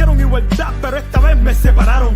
Dijeron igualdad, pero esta vez me separaron.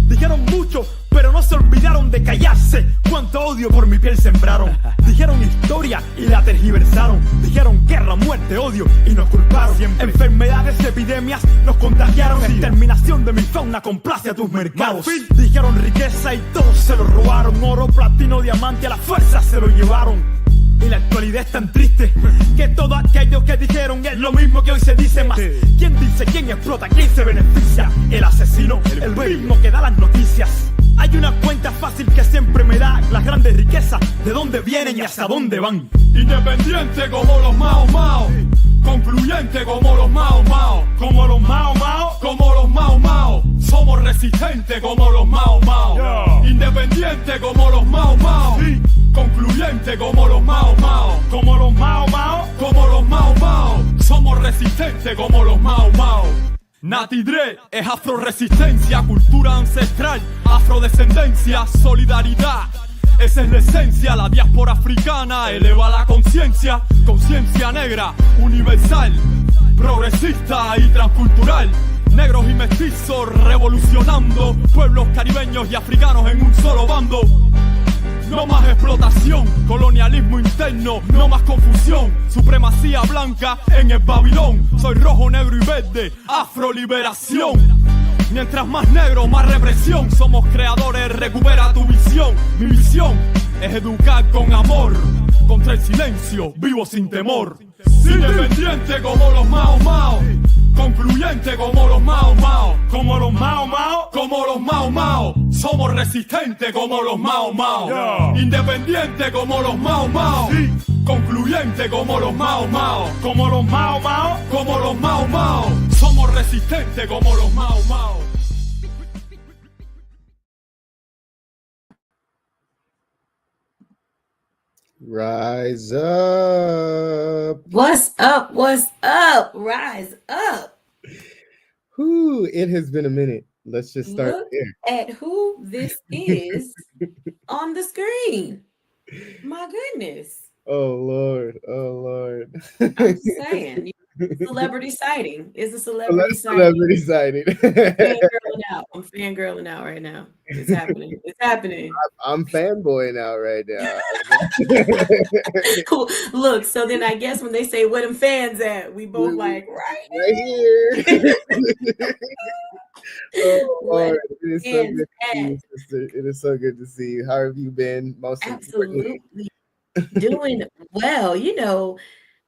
Dijeron mucho, pero no se olvidaron de callarse. Cuánto odio por mi piel sembraron. Dijeron historia y la tergiversaron. Dijeron guerra, muerte, odio y nos culparon. Siempre. Enfermedades, epidemias nos contagiaron. Exterminación de mi fauna complace a tus mercados. Dijeron riqueza y todo se lo robaron. Oro, platino, diamante, a la fuerza se lo llevaron. Y la actualidad es tan triste que todo aquello que dijeron es lo mismo que hoy se dice más. ¿Quién dice, quién explota, quién se beneficia? El asesino, el mismo que da las noticias. Hay una cuenta fácil que siempre me da las grandes riquezas, de dónde vienen y hacia dónde van. Independiente como los Mao Mao, concluyente como los Mao Mao, como los Mao Mao, como los Mao Mao. Somos resistentes como los Mao Mao, independiente como los Mao Mao, concluyente como los Mao Mao, como los Mao Mao, como los Mao Mao. Somos resistentes como los Mao Mao. Nati Dre es afroresistencia, cultura ancestral, afrodescendencia, solidaridad. Esa es la esencia, la diáspora africana eleva la conciencia, conciencia negra, universal, progresista y transcultural. Negros y mestizos revolucionando, pueblos caribeños y africanos en un solo bando. No más explotación, colonialismo interno, no más confusión, supremacía blanca en el Babilón. Soy rojo, negro y verde, afroliberación. Mientras más negro, más represión. Somos creadores, recupera tu visión. Mi misión es educar con amor, contra el silencio, vivo sin temor. Independiente como los Mao Mao, concluyente como los Mao Mao, como los Mao Mao, como los Mao Mao. Somos resistentes como los Mao Mao, independiente como los Mao Mao, concluyente como los Mao Mao, como los Mao Mao, como los Mao Mao. Somos resistentes como los Mao Mao. Rise up. What's up? What's up? Rise up. Whew, it has been a minute. Let's just start Look there. at who this is on the screen. My goodness. Oh Lord. Oh Lord. I'm saying, celebrity sighting. It's a celebrity sighting. Fangirling out. I'm fangirling out right now. It's happening. It's happening. I'm fanboying out right now. Look, so then I guess when they say where them fans at, we both right here. Oh Lord, it is so good to see you, sister. It is so good to see you. How have you been? Absolutely doing well. You know,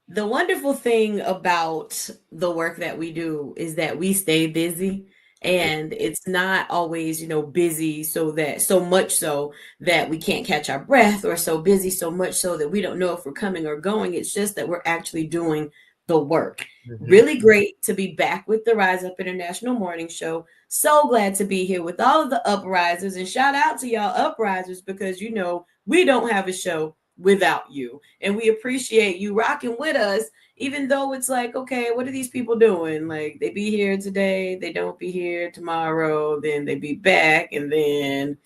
the wonderful thing about the work that we do is that we stay busy, and it's not always, you know, busy so much so that we can't catch our breath, or so busy so much so that we don't know if we're coming or going. It's just that we're actually doing the work. Mm-hmm. Really great to be back with the Rise Up International Morning Show. So glad to be here with all of the uprisers, and shout out to y'all uprisers, because you know we don't have a show without you, and we appreciate you rocking with us, even though it's like, okay, what are these people doing? Like, they be here today, they don't be here tomorrow, then they be back, and then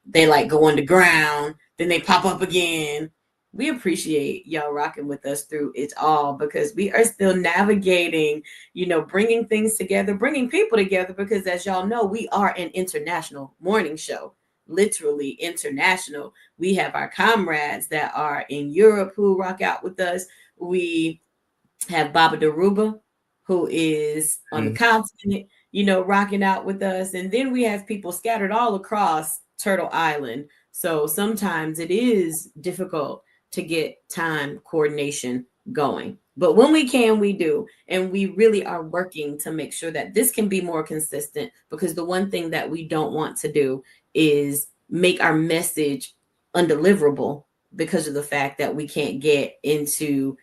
they like go underground, then they pop up again. We appreciate y'all rocking with us through it all, because we are still navigating, you know, bringing things together, bringing people together, because as y'all know, we are an international morning show. Literally international. We have our comrades that are in Europe who rock out with us. We have Baba Daruba, who is on the continent, you know, rocking out with us. And then we have people scattered all across Turtle Island. So sometimes it is difficult to get time coordination going. But when we can, we do. And we really are working to make sure that this can be more consistent, because the one thing that we don't want to do is make our message undeliverable because of the fact that we can't get into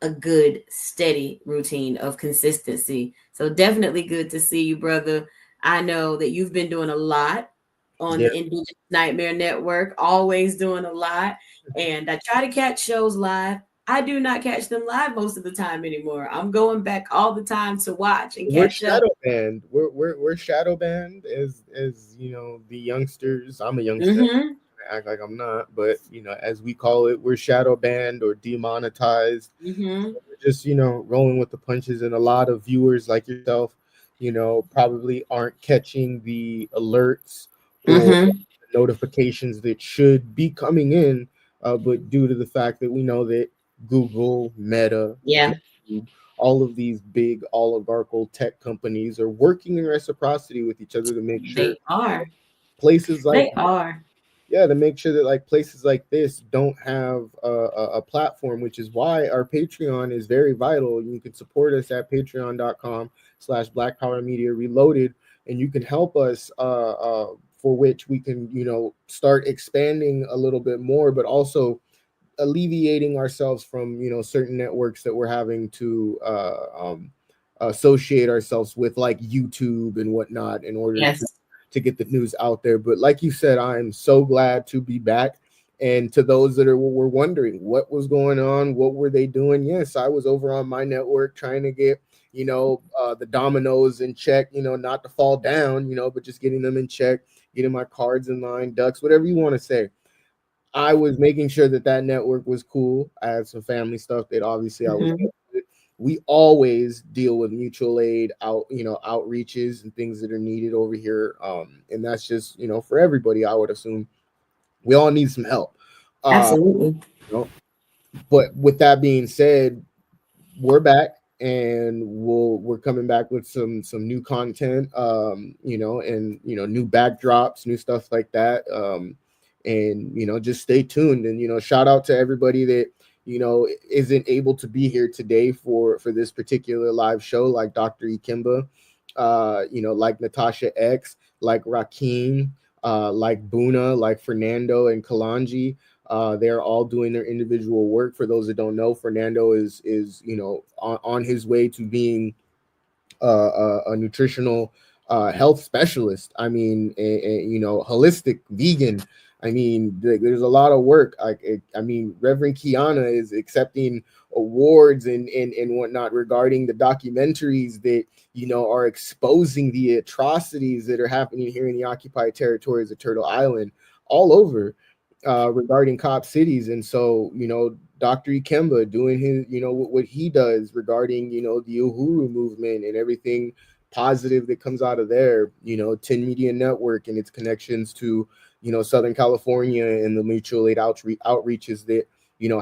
a good, steady routine of consistency. So definitely good to see you, brother. I know that you've been doing a lot on the Indigenous Nightmare Network, always doing a lot. And I try to catch shows live. I do not catch them live most of the time anymore. I'm going back all the time to watch and catch up. Shadow banned. We're shadow banned as you know, the youngsters. I'm a youngster. Mm-hmm. I act like I'm not, but you know, as we call it, we're shadow banned or demonetized. Mm-hmm. We're just, you know, rolling with the punches, and a lot of viewers like yourself, probably aren't catching the alerts or Mm-hmm. notifications that should be coming in, but due to the fact that we know that Google, Meta, Yeah, YouTube, all of these big oligarchical tech companies are working in reciprocity with each other to make sure they are. places like They are. to make sure that like places like this don't have a platform, which is why our Patreon is very vital. You can support us at patreon.com/Black Power Media Reloaded, and you can help us for which we can start expanding a little bit more, but also alleviating ourselves from certain networks that we're having to associate ourselves with, like YouTube and whatnot, in order Yes. to get the news out there. But like you said, I'm so glad to be back. And to those that were wondering what was going on, what were they doing? Yes, I was over on my network trying to get the dominoes in check, not to fall down, but just getting them in check, getting my cards in line, ducks, whatever you want to say. I was making sure that network was cool. I had some family stuff that obviously I was. We always deal with mutual aid outreaches and things that are needed over here, and that's just for everybody. I would assume we all need some help. Absolutely. But with that being said, we're back, and we're coming back with some new content, and new backdrops, new stuff like that, and just stay tuned. And shout out to everybody that isn't able to be here today for this particular live show, like Dr. Ikemba, like Natasha X, like Rakim, like Buna, like Fernando and Kalanji. They're all doing their individual work. For those that don't know, Fernando is on his way to being a nutritional health specialist. I mean, holistic vegan. I mean, there's a lot of work. I mean, Reverend Kiana is accepting awards and whatnot regarding the documentaries that are exposing the atrocities that are happening here in the occupied territories of Turtle Island, all over, regarding cop cities. And so Dr. Ikemba doing his what he does regarding the Uhuru movement and everything positive that comes out of there. 10 Media Network and its connections to Southern California and the mutual aid outreaches that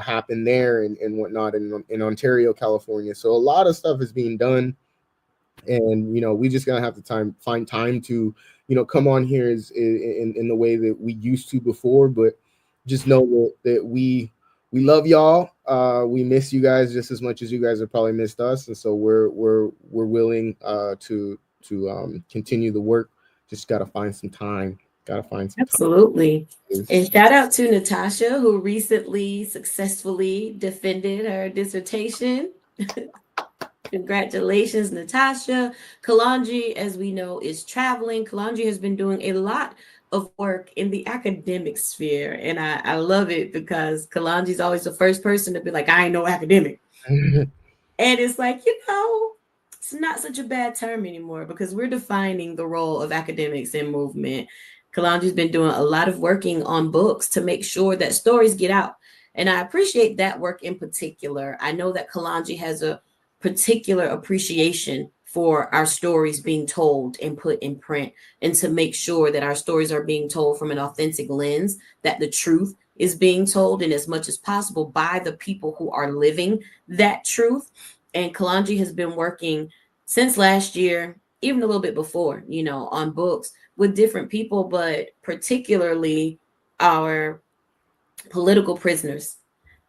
happen there and whatnot in Ontario, California. So a lot of stuff is being done, and we just gonna have to find time to come on here in the way that we used to before. But just know that we love y'all. We miss you guys just as much as you guys have probably missed us, and so we're willing to continue the work. Just gotta find some time. Absolutely. And shout out to Natasha, who recently successfully defended her dissertation. Congratulations, Natasha. Kalanji, as we know, is traveling. Kalanji has been doing a lot of work in the academic sphere, and I love it because Kalanji is always the first person to be like, I ain't no academic. And it's like, it's not such a bad term anymore, because we're defining the role of academics in movement. Kalanji's been doing a lot of working on books to make sure that stories get out. And I appreciate that work in particular. I know that Kalanji has a particular appreciation for our stories being told and put in print, and to make sure that our stories are being told from an authentic lens, that the truth is being told, and as much as possible by the people who are living that truth. And Kalanji has been working since last year, even a little bit before, on books with different people, but particularly our political prisoners,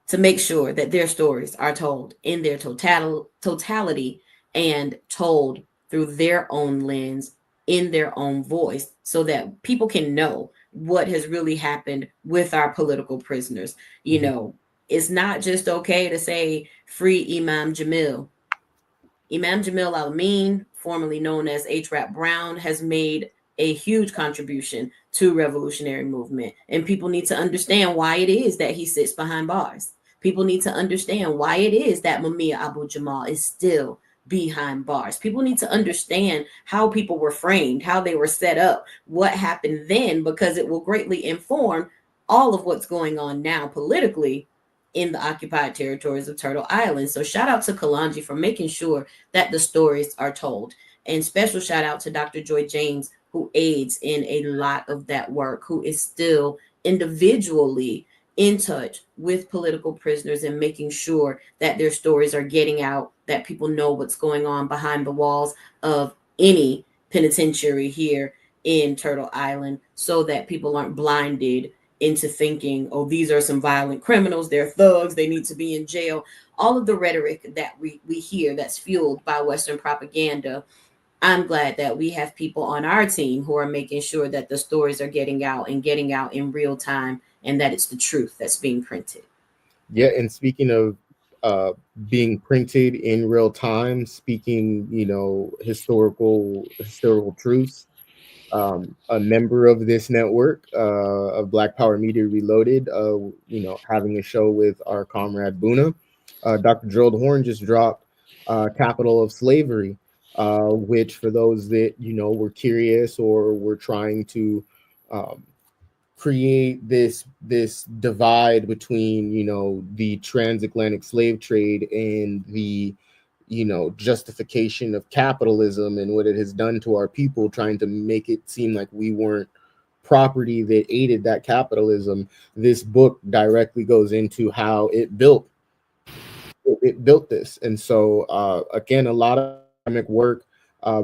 to make sure that their stories are told in their totality and told through their own lens, in their own voice, so that people can know what has really happened with our political prisoners. It's not just okay to say free Imam Jamil. Imam Jamil Al-Amin, formerly known as H. Rap Brown, has made a huge contribution to revolutionary movement. And people need to understand why it is that he sits behind bars. People need to understand why it is that Mumia Abu Jamal is still behind bars. People need to understand how people were framed, how they were set up, what happened then, because it will greatly inform all of what's going on now politically in the occupied territories of Turtle Island. So shout out to Kalanji for making sure that the stories are told. And special shout out to Dr. Joy James, who aids in a lot of that work, who is still individually in touch with political prisoners and making sure that their stories are getting out, that people know what's going on behind the walls of any penitentiary here in Turtle Island, so that people aren't blinded into thinking, oh, these are some violent criminals, they're thugs, they need to be in jail. All of the rhetoric that we hear that's fueled by Western propaganda. I'm glad that we have people on our team who are making sure that the stories are getting out and getting out in real time, and that it's the truth that's being printed. Yeah, and speaking of being printed in real time, speaking, historical truths, a member of this network of Black Power Media Reloaded, having a show with our comrade Buna, Dr. Gerald Horn just dropped Capital of Slavery, which, for those that were curious or were trying to create this divide between the transatlantic slave trade and the justification of capitalism and what it has done to our people, trying to make it seem like we weren't property that aided that capitalism. This book directly goes into how it built this. And so again, a lot of academic work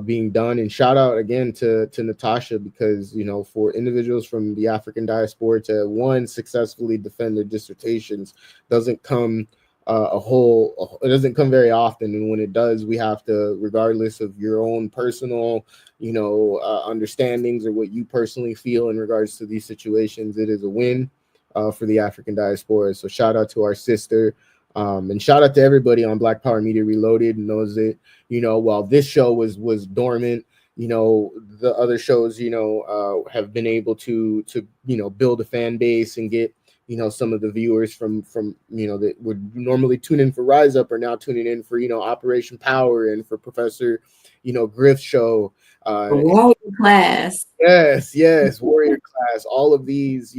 being done, and shout out again to Natasha, because for individuals from the African diaspora to successfully defend their dissertations doesn't come it doesn't come very often, and when it does, we have to, regardless of your own personal understandings or what you personally feel in regards to these situations, it is a win for the African diaspora. So shout out to our sister. And shout out to everybody on Black Power Media Reloaded, and knows that, while this show was dormant, the other shows, have been able to build a fan base and get, some of the viewers from that would normally tune in for Rise Up are now tuning in for, Operation Power, and for Professor, Griff's show. Warrior Class. Yes, Warrior Class. All of these,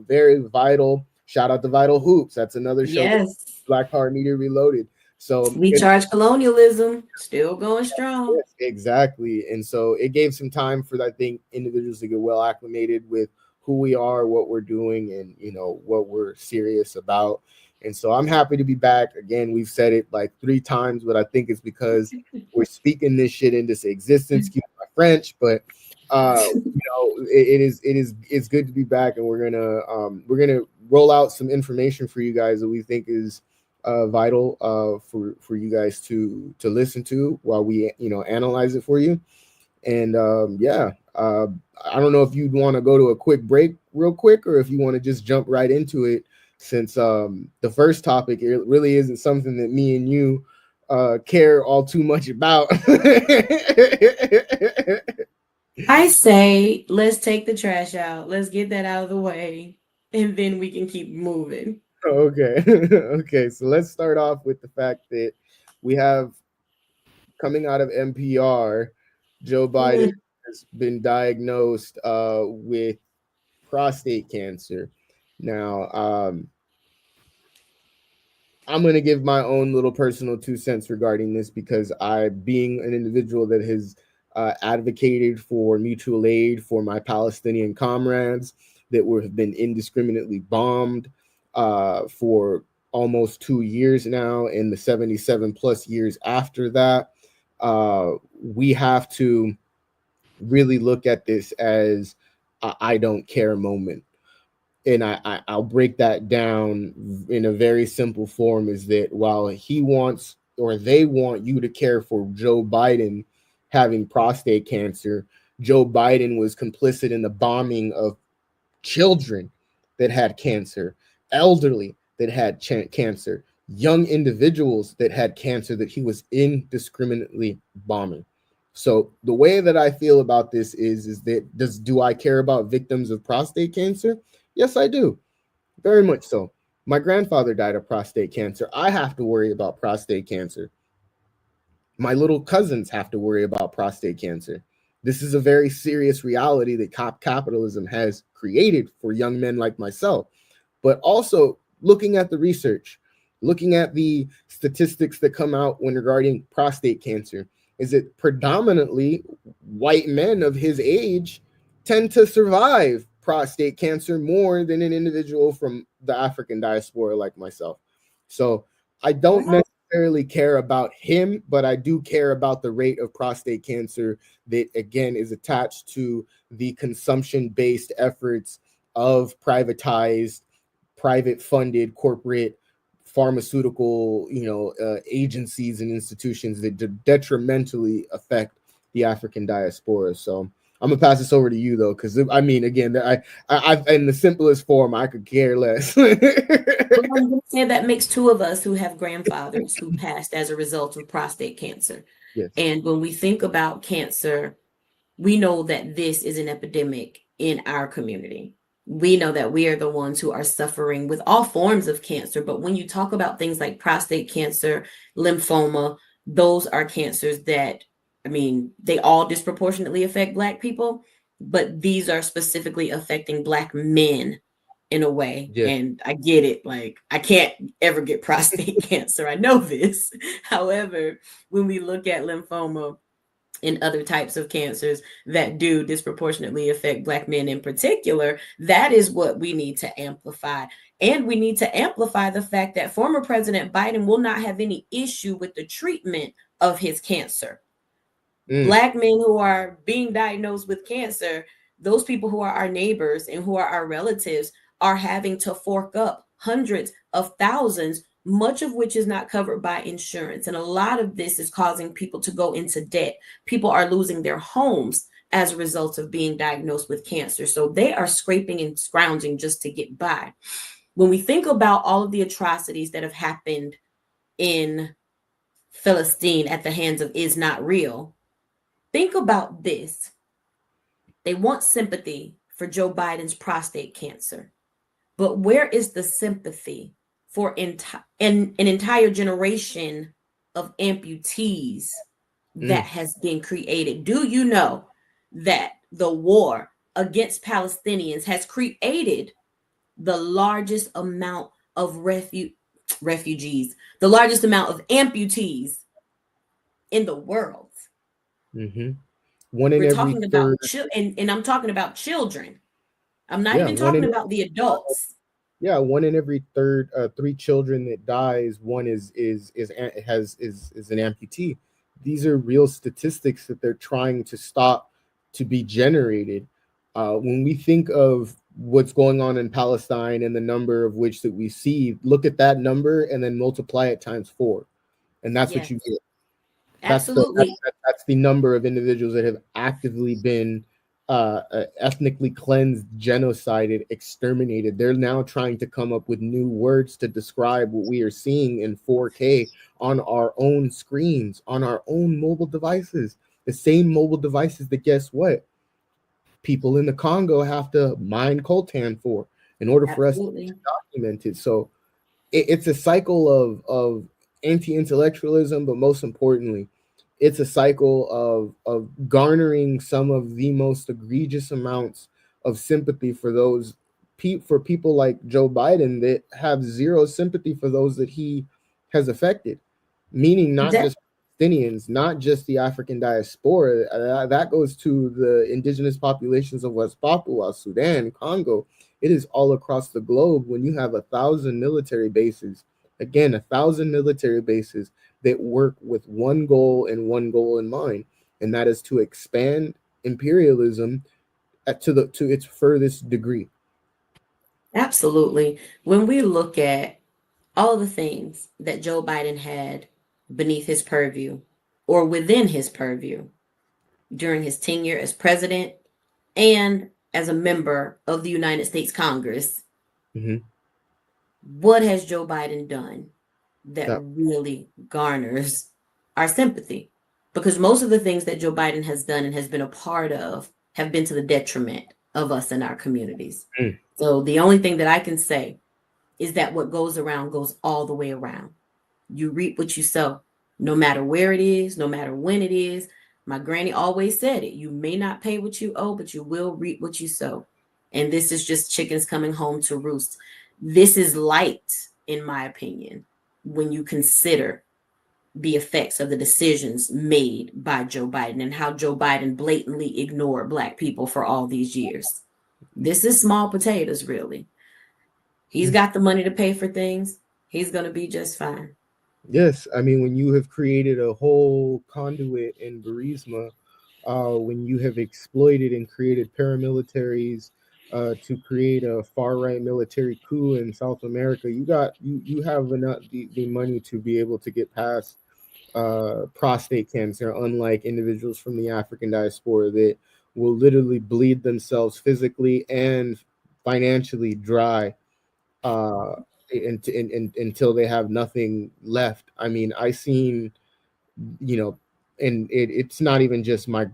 very vital. Shout out to Vital Hoops. That's another show. Yes. Black Power Media Reloaded. So we charge colonialism, still going strong. Yes, exactly. And so it gave some time for, I think, individuals to get well acclimated with who we are, what we're doing, and what we're serious about. And so I'm happy to be back. Again, we've said it like 3 times, but I think it's because we're speaking this shit into existence. Excuse my French, but it's good to be back, and we're gonna roll out some information for you guys that we think is vital for you guys to listen to while we analyze it for you. And I don't know if you'd want to go to a quick break real quick, or if you want to just jump right into it, since the first topic, it really isn't something that me and you care all too much about. I say let's take the trash out, let's get that out of the way, and then we can keep moving. Okay, so let's start off with the fact that we have, coming out of NPR, Joe Biden has been diagnosed with prostate cancer. Now, I'm going to give my own little personal 2 cents regarding this, because I, being an individual that has advocated for mutual aid for my Palestinian comrades that have been indiscriminately bombed for almost 2 years now, and the 77 plus years after that, we have to really look at this as a I don't care moment. And I'll break that down in a very simple form, is that while he wants, or they want you to care for Joe Biden having prostate cancer, Joe Biden was complicit in the bombing of children that had cancer, elderly that had cancer, young individuals that had cancer that he was indiscriminately bombing. So the way that I feel about this is that do I care about victims of prostate cancer? Yes, I do. Very much so. My grandfather died of prostate cancer. I have to worry about prostate cancer. My little cousins have to worry about prostate cancer. This is a very serious reality that capitalism has created for young men like myself. But also looking at the research, looking at the statistics that come out when regarding prostate cancer, is that predominantly white men of his age tend to survive prostate cancer more than an individual from the African diaspora like myself. So I don't necessarily care about him, but I do care about the rate of prostate cancer that, again, is attached to the consumption-based efforts of privatized, private-funded corporate pharmaceutical, agencies and institutions that detrimentally affect the African diaspora. So I'm gonna pass this over to you though, because I mean, again, I in the simplest form, I could care less. Well, I'm gonna say that makes two of us who have grandfathers who passed as a result of prostate cancer. Yes. And when we think about cancer, we know that this is an epidemic in our community. We know that we are the ones who are suffering with all forms of cancer. But when you talk about things like prostate cancer, lymphoma, those are cancers that, I mean, they all disproportionately affect Black people, but these are specifically affecting Black men in a way. Yeah. And I get it. Like, I can't ever get prostate cancer. I know this. However, when we look at lymphoma and other types of cancers that do disproportionately affect Black men in particular, that is what we need to amplify. And we need to amplify the fact that former President Biden will not have any issue with the treatment of his cancer. Black men who are being diagnosed with cancer, those people who are our neighbors and who are our relatives, are having to fork up hundreds of thousands, much of which is not covered by insurance. And a lot of this is causing people to go into debt. People are losing their homes as a result of being diagnosed with cancer. So they are scraping and scrounging just to get by. When we think about all of the atrocities that have happened in Palestine at the hands of Is Not Real, think about this. They want sympathy for Joe Biden's prostate cancer. But where is the sympathy for an entire generation of amputees that has been created? Do you know that the war against Palestinians has created the largest amount of refugees, the largest amount of amputees in the world? One in We're every talking third, about and I'm talking about children. I'm not even talking about the adults. Yeah, one in every third, 3 children that dies, one is an amputee. These are real statistics that they're trying to stop to be generated. When we think of what's going on in Palestine and the number of which that we see, look at that number and then multiply it times 4, and that's what you get. Absolutely. That's the number of individuals that have actively been ethnically cleansed, genocided, exterminated. They're now trying to come up with new words to describe what we are seeing in 4K on our own screens, on our own mobile devices. The same mobile devices that, guess what, people in the Congo have to mine coltan for in order for us to document it. So it's a cycle of anti-intellectualism, but most importantly, it's a cycle of garnering some of the most egregious amounts of sympathy for those for people like Joe Biden that have zero sympathy for those that he has affected, meaning not just Palestinians, not just the African diaspora. That goes to the indigenous populations of West Papua, Sudan, Congo. It is all across the globe. When you have 1,000 military bases, again, 1,000 military bases that work with one goal and one goal in mind, and that is to expand imperialism to its furthest degree. Absolutely. When we look at all the things that Joe Biden had beneath his purview or within his purview during his tenure as president and as a member of the United States Congress, what has Joe Biden done that really garners our sympathy? Because most of the things that Joe Biden has done and has been a part of have been to the detriment of us in our communities. So the only thing that I can say is that what goes around goes all the way around. You reap what you sow, no matter where it is, no matter when it is. My granny always said it. You may not pay what you owe, but you will reap what you sow. And this is just chickens coming home to roost. This is light, in my opinion, when you consider the effects of the decisions made by Joe Biden and how Joe Biden blatantly ignored Black people for all these years. This is small potatoes, really. He's got the money to pay for things. He's going to be just fine. Yes, I mean, when you have created a whole conduit in Burisma, when you have exploited and created paramilitaries to create a far-right military coup in South America, you have enough the money to be able to get past prostate cancer, unlike individuals from the African diaspora that will literally bleed themselves physically and financially dry until they have nothing left. I mean, I seen, you know, and it's not even just my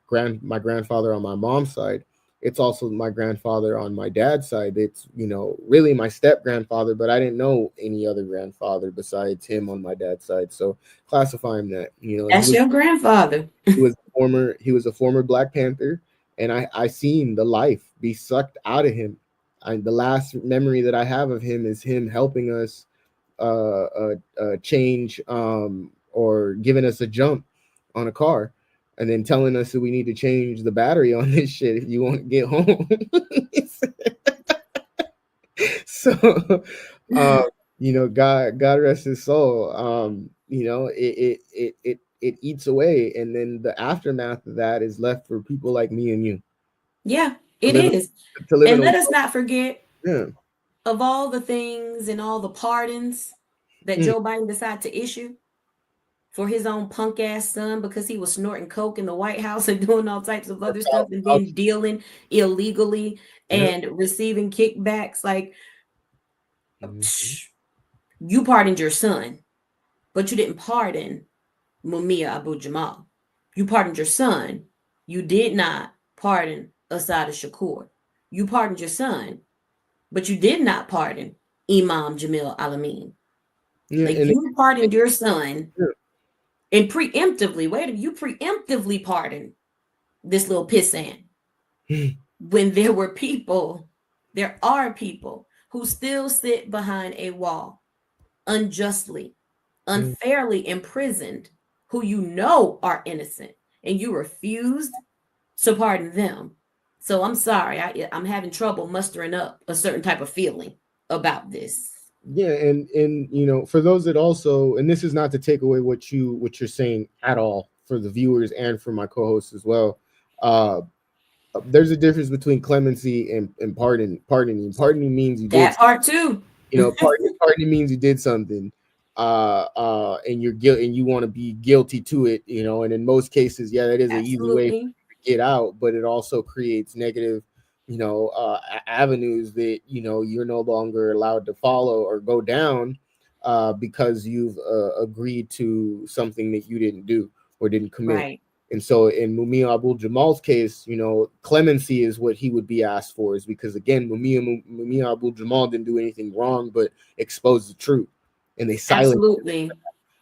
grandfather on my mom's side. It's also my grandfather on my dad's side. It's, you know, really my step grandfather, but I didn't know any other grandfather besides him on my dad's side. So classify him that, you know, That's your grandfather. he was a former Black Panther, and I seen the life be sucked out of him. The last memory that I have of him is him helping us change or giving us a jump on a car, and then telling us that we need to change the battery on this shit if you want to get home. So, you know, God rest his soul. You know, it eats away, and then the aftermath of that is left for people like me and you. Yeah, it is. And let us not forget, of all the things and all the pardons that Joe Biden decided to issue for his own punk ass son because he was snorting coke in the White House and doing all types of other stuff and then dealing illegally and receiving kickbacks. Like, you pardoned your son, but you didn't pardon Mumia Abu-Jamal. You pardoned your son. You did not pardon Assata Shakur. You pardoned your son, but you did not pardon Imam Jamil Al-Amin. Like, you pardoned your son and preemptively, you preemptively pardoned this little pissant when there are people who still sit behind a wall unjustly, unfairly imprisoned, who you know are innocent, and you refused to pardon them. So I'm sorry, I'm having trouble mustering up a certain type of feeling about this. Yeah, and you know, for those that also, and this is not to take away what you're saying at all, for the viewers and for my co-hosts as well. There's a difference between clemency and pardoning. Pardoning means you did that part too. You know, pardoning means you did something, and you're guilty, and you want to be guilty to it. You know, and in most cases, yeah, that is an easy way to get out, but it also creates negative, you know, avenues that, you know, you're no longer allowed to follow or go down because you've agreed to something that you didn't do or didn't commit. Right. And so in Mumia Abu-Jamal's case, you know, clemency is what he would be asked for, is because, again, Mumia Abu-Jamal didn't do anything wrong but expose the truth, and they silenced. Absolutely.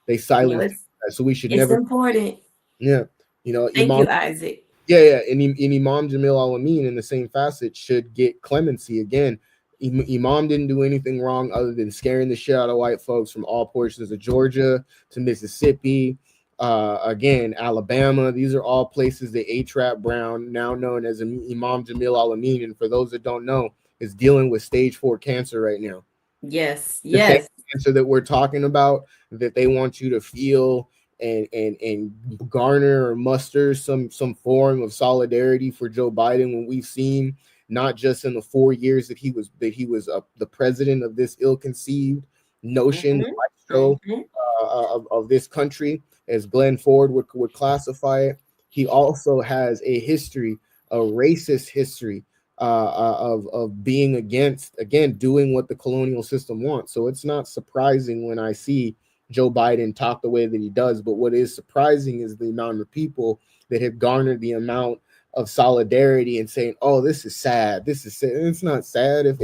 They silenced. So we should never. It's important. Yeah. You know, Thank you, Isaac. Yeah, and Imam Jamil Al-Amin, in the same facet, should get clemency. Again, Imam didn't do anything wrong other than scaring the shit out of white folks from all portions of Georgia to Mississippi, again, Alabama. These are all places that A-Trap Brown, now known as Imam Jamil Al-Amin, and for those that don't know, is dealing with stage 4 cancer right now. Yes. The cancer that we're talking about, that they want you to feel and garner or muster some form of solidarity for Joe Biden, when we've seen, not just in the 4 years that he was the president of this ill-conceived notion, of this country, as Glenn Ford would classify it. He also has a history, a racist history of being against, again, doing what the colonial system wants. So it's not surprising when I see Joe Biden talk the way that he does, but what is surprising is the amount of people that have garnered the amount of solidarity and saying, "Oh, this is sad. This is sad." It's not sad. If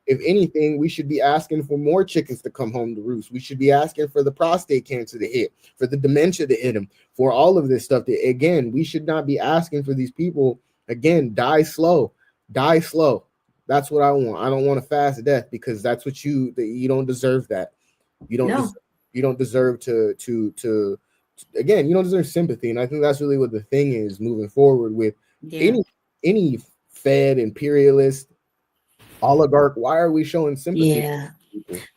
anything, we should be asking for more chickens to come home to roost. We should be asking for the prostate cancer to hit, for the dementia to hit them, for all of this stuff. That, again, we should not be asking for these people, again, die slow. That's what I want. I don't want a fast death, because that's what you don't deserve that. You don't. You don't deserve to again, you don't deserve sympathy. And I think that's really what the thing is moving forward with any Fed imperialist oligarch. Why are we showing sympathy? Yeah.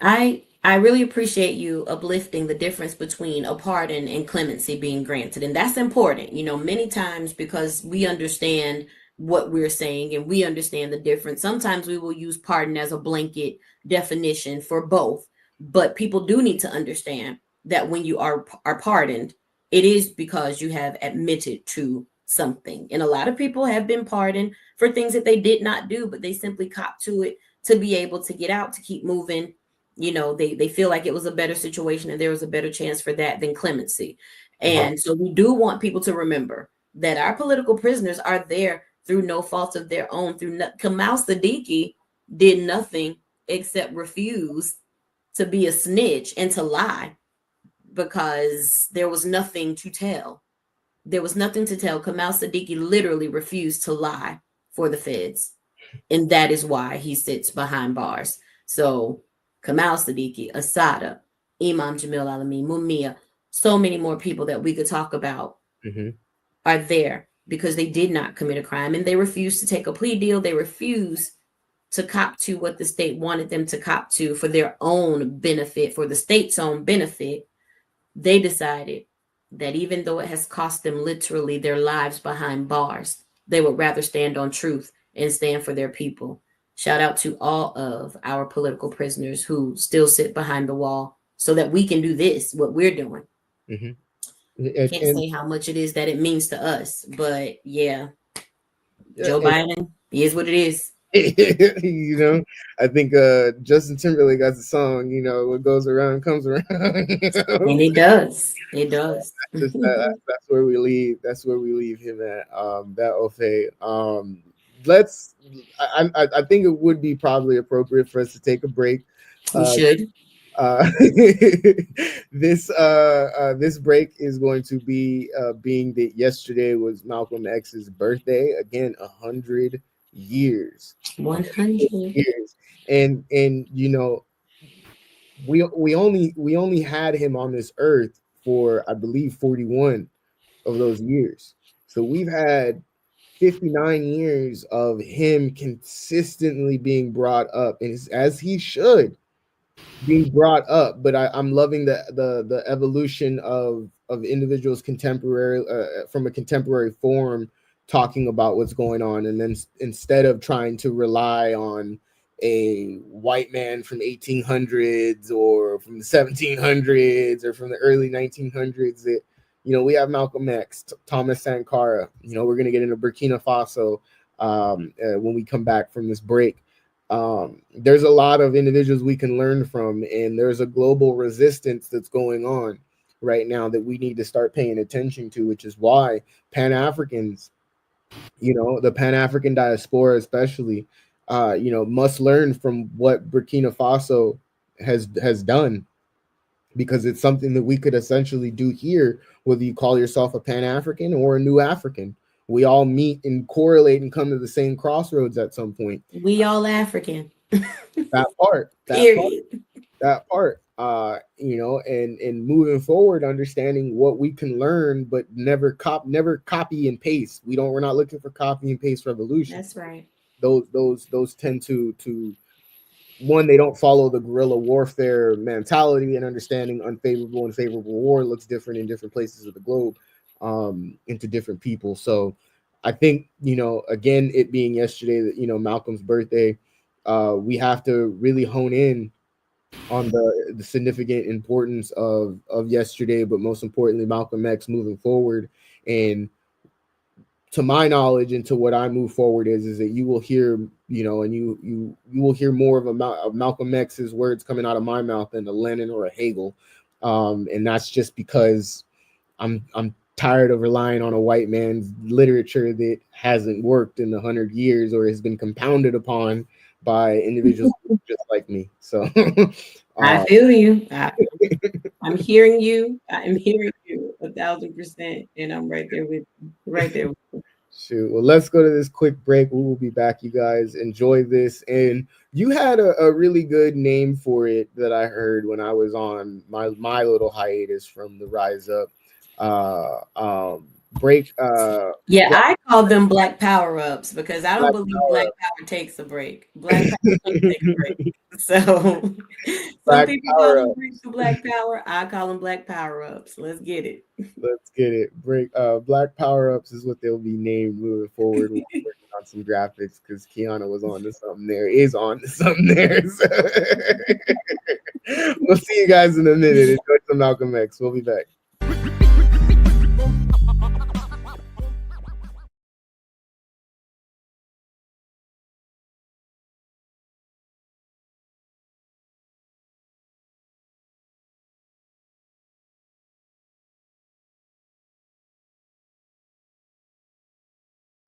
I really appreciate you uplifting the difference between a pardon and clemency being granted. And that's important, many times, because we understand what we're saying and we understand the difference. Sometimes we will use pardon as a blanket definition for both, but people do need to understand that when you are pardoned, it is because you have admitted to something. And a lot of people have been pardoned for things that they did not do, but they simply cop to it to be able to get out, to keep moving. They feel like it was a better situation and there was a better chance for that than clemency. And so we do want people to remember that our political prisoners are there through no fault of their own. Kamal Siddiqui did nothing except refuse to be a snitch and to lie because there was nothing to tell. There was nothing to tell. Kamal Siddiqui literally refused to lie for the feds. And that is why he sits behind bars. So Kamal Siddiqui, Asada, Imam Jamil Alameen, Mumia, so many more people that we could talk about are there because they did not commit a crime and they refused to take a plea deal. They refused to cop to what the state wanted them to cop to for their own benefit, for the state's own benefit. They decided that even though it has cost them literally their lives behind bars, they would rather stand on truth and stand for their people. Shout out to all of our political prisoners who still sit behind the wall so that we can do this, what we're doing. Can't say how much it is that it means to us, but Joe Biden is what it is. I think Justin Timberlake has a song, what goes around comes around. And it does. That's where we leave. That's where we leave him at. That Ofe. I think it would be probably appropriate for us to take a break. We should. This break is going to be being that yesterday was Malcolm X's birthday. Again, 100 years. 100 years. And we only had him on this earth for, I believe, 41 of those years. So we've had 59 years of him consistently being brought up, and as he should be brought up. But I'm loving the evolution of individuals contemporary from a contemporary form talking about what's going on, and then instead of trying to rely on a white man from 1800s or from the 1700s or from the early 1900s, that we have Malcolm X, Thomas Sankara. We're going to get into Burkina Faso when we come back from this break. There's a lot of individuals we can learn from, and there's a global resistance that's going on right now that we need to start paying attention to, which is why Pan-Africans, the Pan-African diaspora especially, must learn from what Burkina Faso has done, because it's something that we could essentially do here, whether you call yourself a Pan-African or a New African. We all meet and correlate and come to the same crossroads at some point. We all African. That part. And moving forward, understanding what we can learn, but never copy and paste. We're not looking for copy and paste revolution. That's right. Those tend to one, they don't follow the guerrilla warfare mentality, and understanding unfavorable and favorable war looks different in different places of the globe, into different people. So I think, again, it being yesterday, that, Malcolm's birthday, we have to really hone in on the significant importance of yesterday, but most importantly, Malcolm X moving forward. And to my knowledge, and to what I move forward is that you will hear, and you will hear more of Malcolm X's words coming out of my mouth than a Lenin or a Hegel. And that's just because I'm tired of relying on a white man's literature that hasn't worked in 100 years or has been compounded upon by individuals just like me. So I feel you. I'm hearing you. I'm hearing you 1,000%, and I'm right there with you. Shoot. Well, let's go to this quick break. We will be back, you guys. Enjoy this. And you had a really good name for it that I heard when I was on my little hiatus from the Rise Up break. I call them black power ups because I don't believe black power takes a break. Black power doesn't take a break. So some people call them breaks for black power. I call them black power ups. Let's get it. Let's get it. Black power ups is what they'll be named moving forward. We're working on some graphics because Kiana was on to something there. Is on to something there. So. We'll see you guys in a minute. Enjoy some Malcolm X. We'll be back.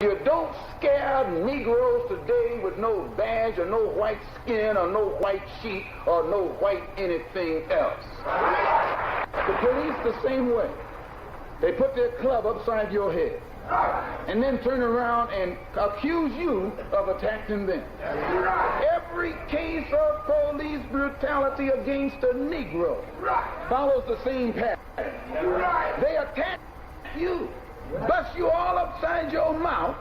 You don't scare Negroes today with no badge or no white skin or no white sheet or no white anything else. The police the same way. They put their club upside your head and then turn around and accuse you of attacking them. Every case of police brutality against a Negro follows the same pattern. They attack you, bust you all upside your mouth,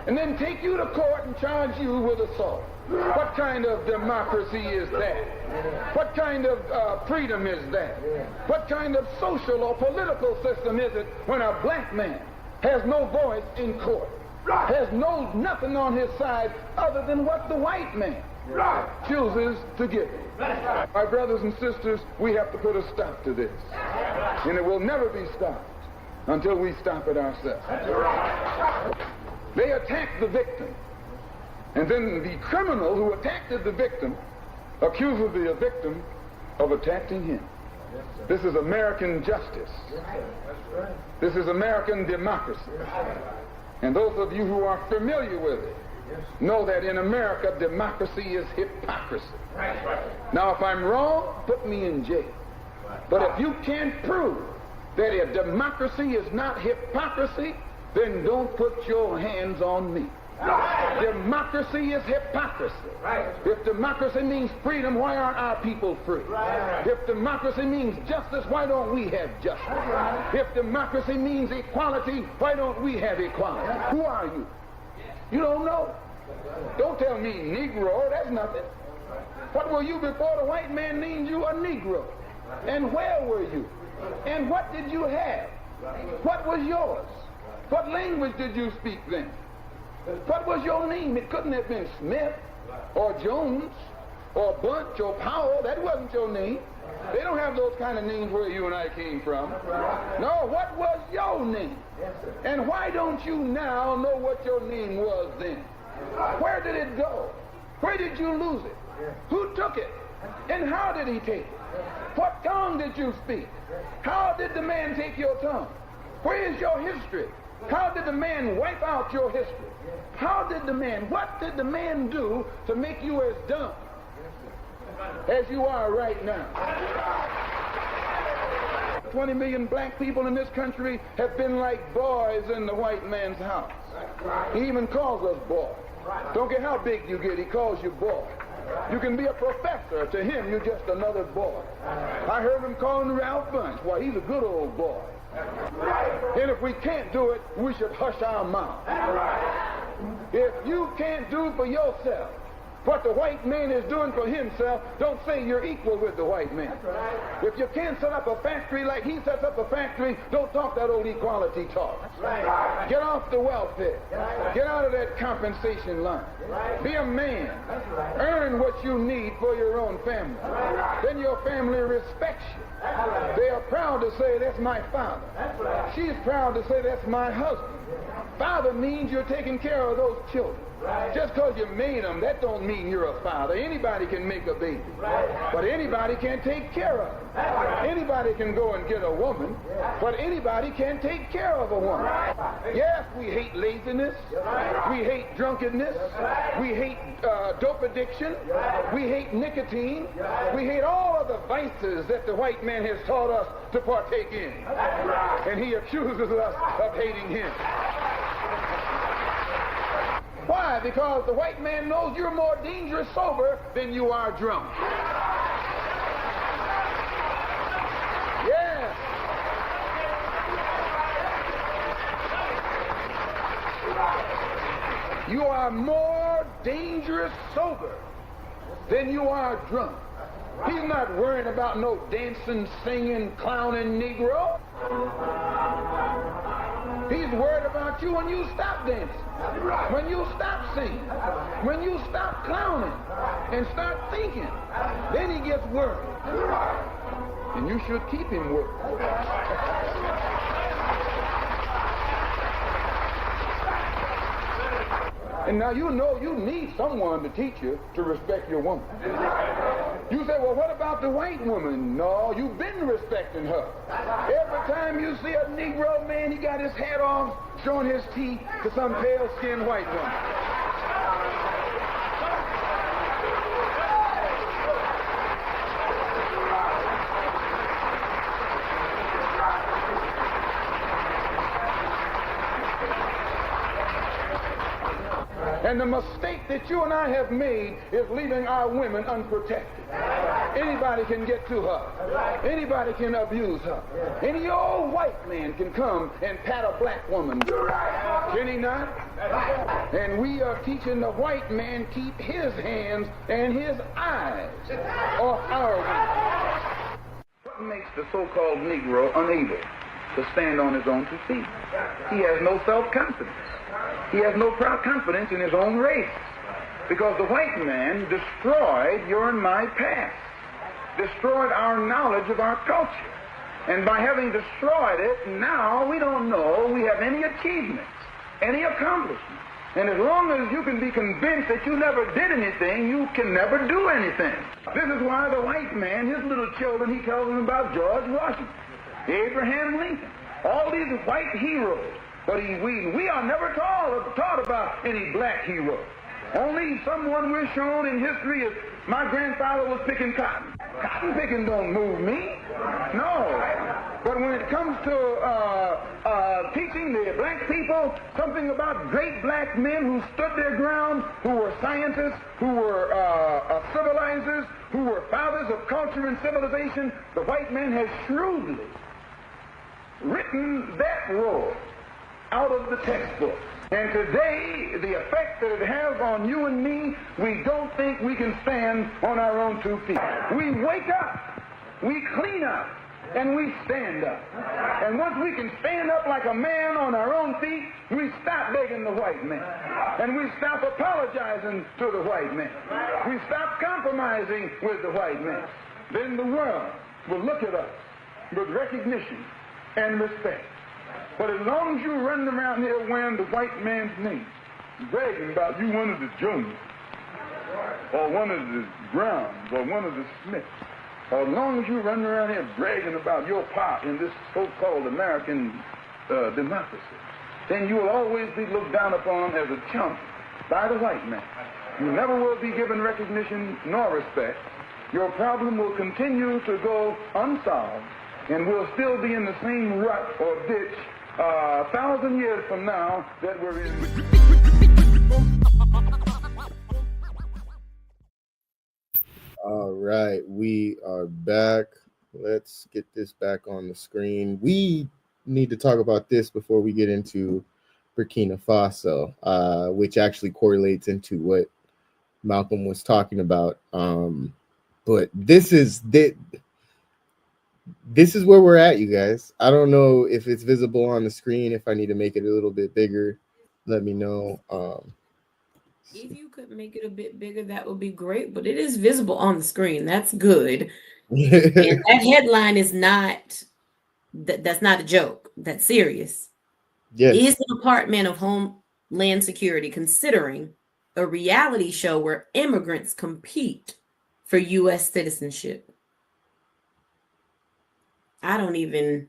and then take you to court and charge you with assault. What kind of democracy is that? What kind of freedom is that? What kind of social or political system is it when a black man has no voice in court, has nothing on his side other than what the white man chooses to give him? My brothers and sisters, we have to put a stop to this, and it will never be stopped until we stop it ourselves. They attack the victim, and then the criminal who attacked the victim accuses the victim of attacking him. This is American justice. This is American democracy. And those of you who are familiar with it know that in America, democracy is hypocrisy. Now, if I'm wrong, put me in jail. But if you can't prove that a democracy is not hypocrisy, then don't put your hands on me. Democracy is hypocrisy. If democracy means freedom, why aren't our people free? If democracy means justice, why don't we have justice? If democracy means equality, why don't we have equality? Who are you? You don't know. Don't tell me Negro, that's nothing. What were you before the white man named you a Negro? And where were you? And what did you have? What was yours? What language did you speak then? What was your name? It couldn't have been Smith or Jones or Bunch or Powell. That wasn't your name. They don't have those kind of names where you and I came from. No, what was your name? And why don't you now know what your name was then? Where did it go? Where did you lose it? Who took it? And how did he take it? What tongue did you speak? How did the man take your tongue? Where is your history? How did the man wipe out your history? What did the man do to make you as dumb as you are right now? 20 million black people in this country have been like boys in the white man's house. He even calls us boys. Don't care how big you get, he calls you boy. You can be a professor. To him, you're just another boy. I heard him calling Ralph Bunch. Why, he's a good old boy. And if we can't do it, we should hush our mouth. If you can't do for yourself what the white man is doing for himself, don't say you're equal with the white man. If you can't set up a factory like he sets up a factory, don't talk that old equality talk. Get off the welfare. Get out of that compensation line. Be a man. Earn what you need for your own family. Then your family respects you. They are proud to say, that's my father. She's proud to say, that's my husband. Father means you're taking care of those children. Just because you made them, that don't mean you're a father. Anybody can make a baby, but anybody can't take care of them. Anybody can go and get a woman, but anybody can't take care of a woman. Yes, we hate laziness. We hate drunkenness. We hate dope addiction. We hate nicotine. We hate all of the vices that the white man has taught us to partake in. And he accuses us of hating him. Why? Because the white man knows you're more dangerous sober than you are drunk. Yes. You are more dangerous sober than you are drunk. He's not worrying about no dancing, singing, clowning Negro. He's worried about you when you stop dancing, when you stop singing, when you stop clowning and start thinking. Then he gets worried. And you should keep him worried. And now you know you need someone to teach you to respect your woman. You say, well, what about the white woman? No, you've been respecting her. Every time you see a Negro man, he got his hat off, showing his teeth to some pale-skinned white woman. And the mistake that you and I have made is leaving our women unprotected. Anybody can get to her. Anybody can abuse her. Any old white man can come and pat a black woman. Can he not? And we are teaching the white man keep his hands and his eyes off our women. What makes the so-called Negro unable to stand on his own two feet? He has no self-confidence. He has no proud confidence in his own race, because the white man destroyed your and my past, destroyed our knowledge of our culture. And by having destroyed it, now we don't know we have any achievements, any accomplishments. And as long as you can be convinced that you never did anything, you can never do anything. This is why the white man, his little children, he tells them about George Washington, Abraham Lincoln, all these white heroes. But we are never taught about any black hero. Only someone we're shown in history is my grandfather was picking cotton. Cotton picking don't move me. No. But when it comes to teaching the black people something about great black men who stood their ground, who were scientists, who were civilizers, who were fathers of culture and civilization, the white man has shrewdly written that role out of the textbook. And today, the effect that it has on you and me, we don't think we can stand on our own 2 feet. We wake up, we clean up, and we stand up. And once we can stand up like a man on our own feet, we stop begging the white man. And we stop apologizing to the white man. We stop compromising with the white man. Then the world will look at us with recognition and respect. But as long as you're running around here wearing the white man's name, bragging about you one of the Jones, or one of the Browns, or one of the Smiths, or as long as you're running around here bragging about your part in this so-called American democracy, then you will always be looked down upon as a chump by the white man. You never will be given recognition nor respect. Your problem will continue to go unsolved, and we'll still be in the same rut or ditch 1,000 years from now that we're in. All right, we are back. Let's get this back on the screen. We need to talk about this before we get into Burkina Faso, which actually correlates into what Malcolm was talking about. But this is where we're at, you guys. I don't know if it's visible on the screen. If I need to make it a little bit bigger, let me know. If you could make it a bit bigger, that would be great. But it is visible on the screen. That's good. And that headline is not. That's not a joke. That's serious. Yes. Is the Department of Homeland Security considering a reality show where immigrants compete for U.S. citizenship? I don't even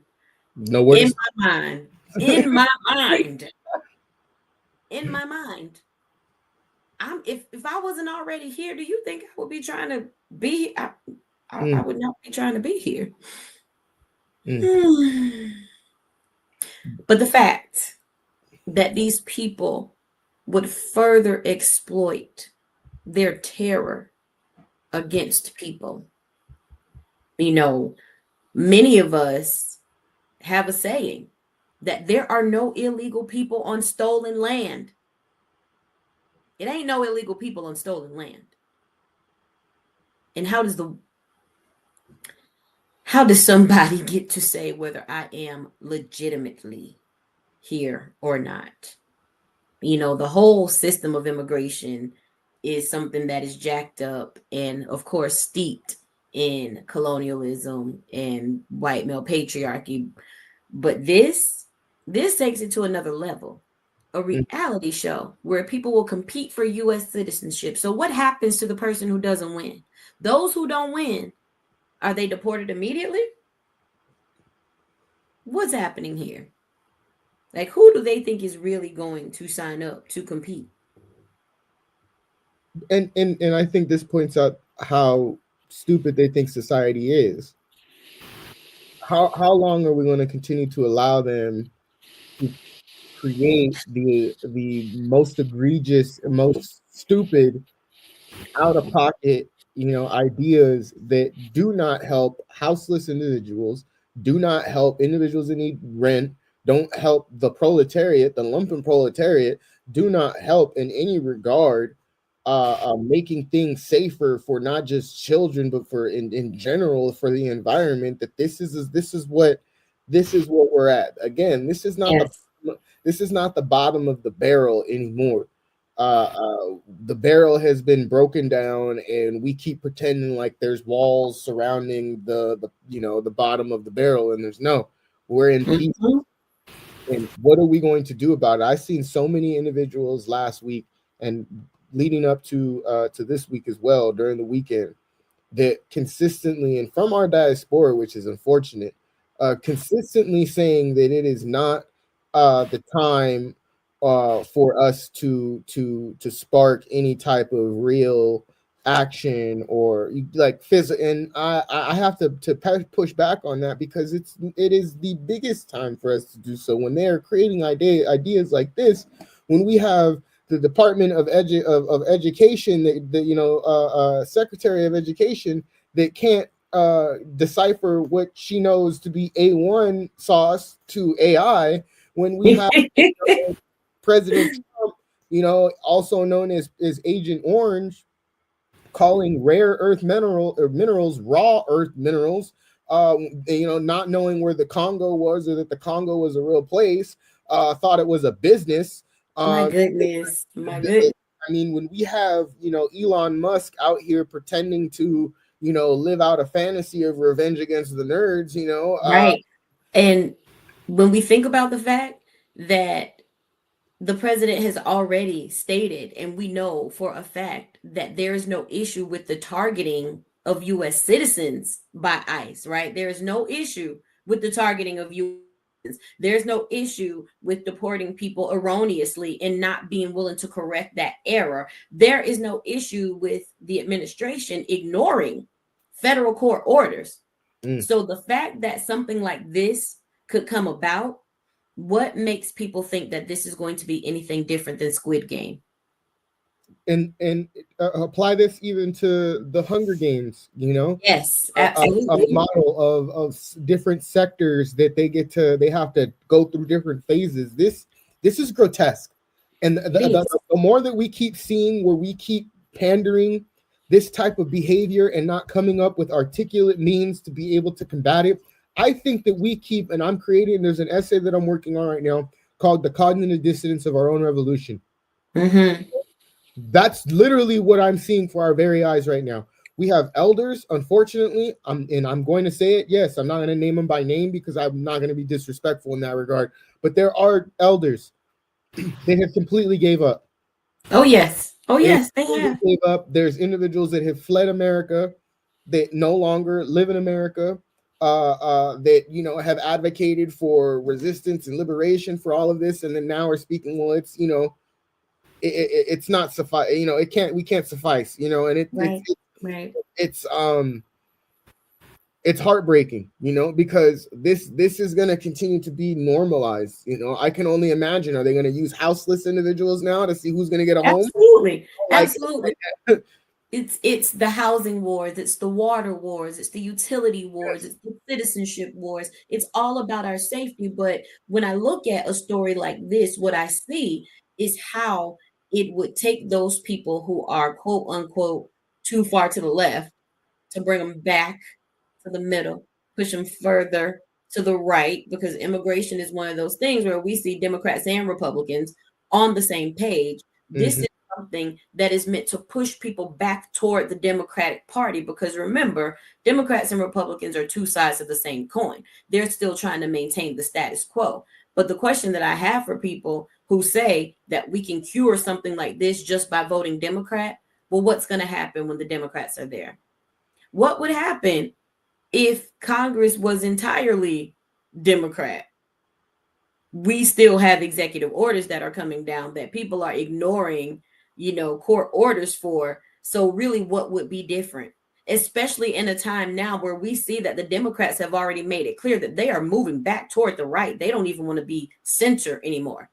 know what in my mind. If I wasn't already here, do you think I would be trying to be? I would not be trying to be here. But the fact that these people would further exploit their terror against people. You know, many of us have a saying that there are no illegal people on stolen land. It ain't no illegal people on stolen land. And how does somebody get to say whether I am legitimately here or not? You know, the whole system of immigration is something that is jacked up and, of course, steeped in colonialism and white male patriarchy. But this takes it to another level. A reality show where people will compete for U.S. citizenship. So what happens to the person who doesn't win? Those who don't win, are they deported immediately? What's happening here? Like, who do they think is really going to sign up to compete? And I think this points out how stupid they think society is. How long are we going to continue to allow them to create the most egregious, most stupid, out of pocket, ideas that do not help houseless individuals, do not help individuals that need rent, don't help the proletariat, the lumpen proletariat, do not help in any regard making things safer for not just children, but for in general for the environment. That this is what we're at. Again, this is not the bottom of the barrel anymore. The barrel has been broken down, and we keep pretending like there's walls surrounding the bottom of the barrel, and we're in peace. And what are we going to do about it? I've seen so many individuals last week and leading up to this week as well, during the weekend, that consistently, and from our diaspora, which is unfortunate, consistently saying that it is not the time for us to spark any type of real action or like physical. And I have to push back on that, because it is the biggest time for us to do so when they are creating ideas like this, when we have the Department of Education, the Secretary of Education, that can't decipher what she knows to be A1 sauce to AI, when we have President Trump, also known as Agent Orange, calling rare earth minerals raw earth minerals, not knowing where the Congo was, or that the Congo was a real place, thought it was a business. My goodness. I mean, when we have, Elon Musk out here pretending to, live out a fantasy of revenge against the nerds, right. And when we think about the fact that the president has already stated, and we know for a fact that there is no issue with the targeting of U.S. citizens by ICE, right? There is no issue with the targeting of U.S. There's no issue with deporting people erroneously and not being willing to correct that error. There is no issue with the administration ignoring federal court orders. So the fact that something like this could come about, what makes people think that this is going to be anything different than Squid Game? And apply this even to the Hunger Games, Yes, absolutely. A model of different sectors that they have to go through different phases. This is grotesque. And the more that we keep seeing where we keep pandering this type of behavior and not coming up with articulate means to be able to combat it, I think that we keep, and there's an essay that I'm working on right now called The Cognitive Dissonance of Our Own Revolution. That's literally what I'm seeing for our very eyes right now. We have elders, unfortunately, and I'm going to say it. Yes, I'm not going to name them by name because I'm not going to be disrespectful in that regard. But there are elders that have completely gave up. Oh, yes. They have. Gave up. There's individuals that have fled America, that no longer live in America, that, have advocated for resistance and liberation for all of this. And then now we're speaking, well, it's, it's not suffice, we can't suffice, and right. It's it's heartbreaking, you know, because this is going to continue to be normalized. You know, I can only imagine, are they going to use houseless individuals now to see who's going to get a home? Absolutely. Like, Absolutely. It's the housing wars, it's the water wars, it's the utility wars, it's the citizenship wars. It's all about our safety. But when I look at a story like this, what I see is how it would take those people who are quote unquote too far to the left to bring them back to the middle, push them further to the right, because immigration is one of those things where we see Democrats and Republicans on the same page. This is something that is meant to push people back toward the Democratic Party, because remember, Democrats and Republicans are two sides of the same coin. They're still trying to maintain the status quo. But the question that I have for people who say that we can cure something like this just by voting Democrat, well, what's going to happen when the Democrats are there? What would happen if Congress was entirely Democrat? We still have executive orders that are coming down that people are ignoring, you know, court orders for. So really, what would be different? Especially in a time now where we see that the Democrats have already made it clear that they are moving back toward the right. They don't even want to be center anymore.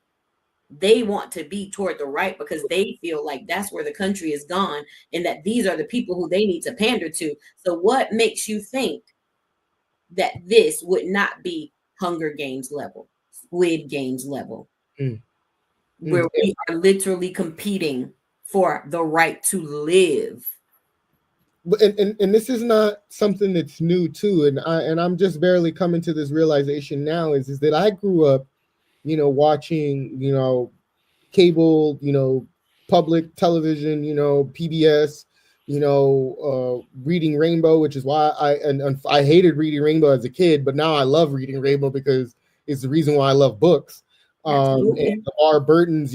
They want to be toward the right because they feel like that's where the country is gone and that these are the people who they need to pander to. So what makes you think that this would not be Hunger Games level, Squid Games level, where we are literally competing for the right to live? And this is not something that's new too. And I'm just barely coming to this realization now is that I grew up, you know, watching, you know, cable, you know, public television, you know, PBS, you know, reading Rainbow, which is why I hated reading Rainbow as a kid, but now I love reading Rainbow because it's the reason why I love books. And R. Burton's,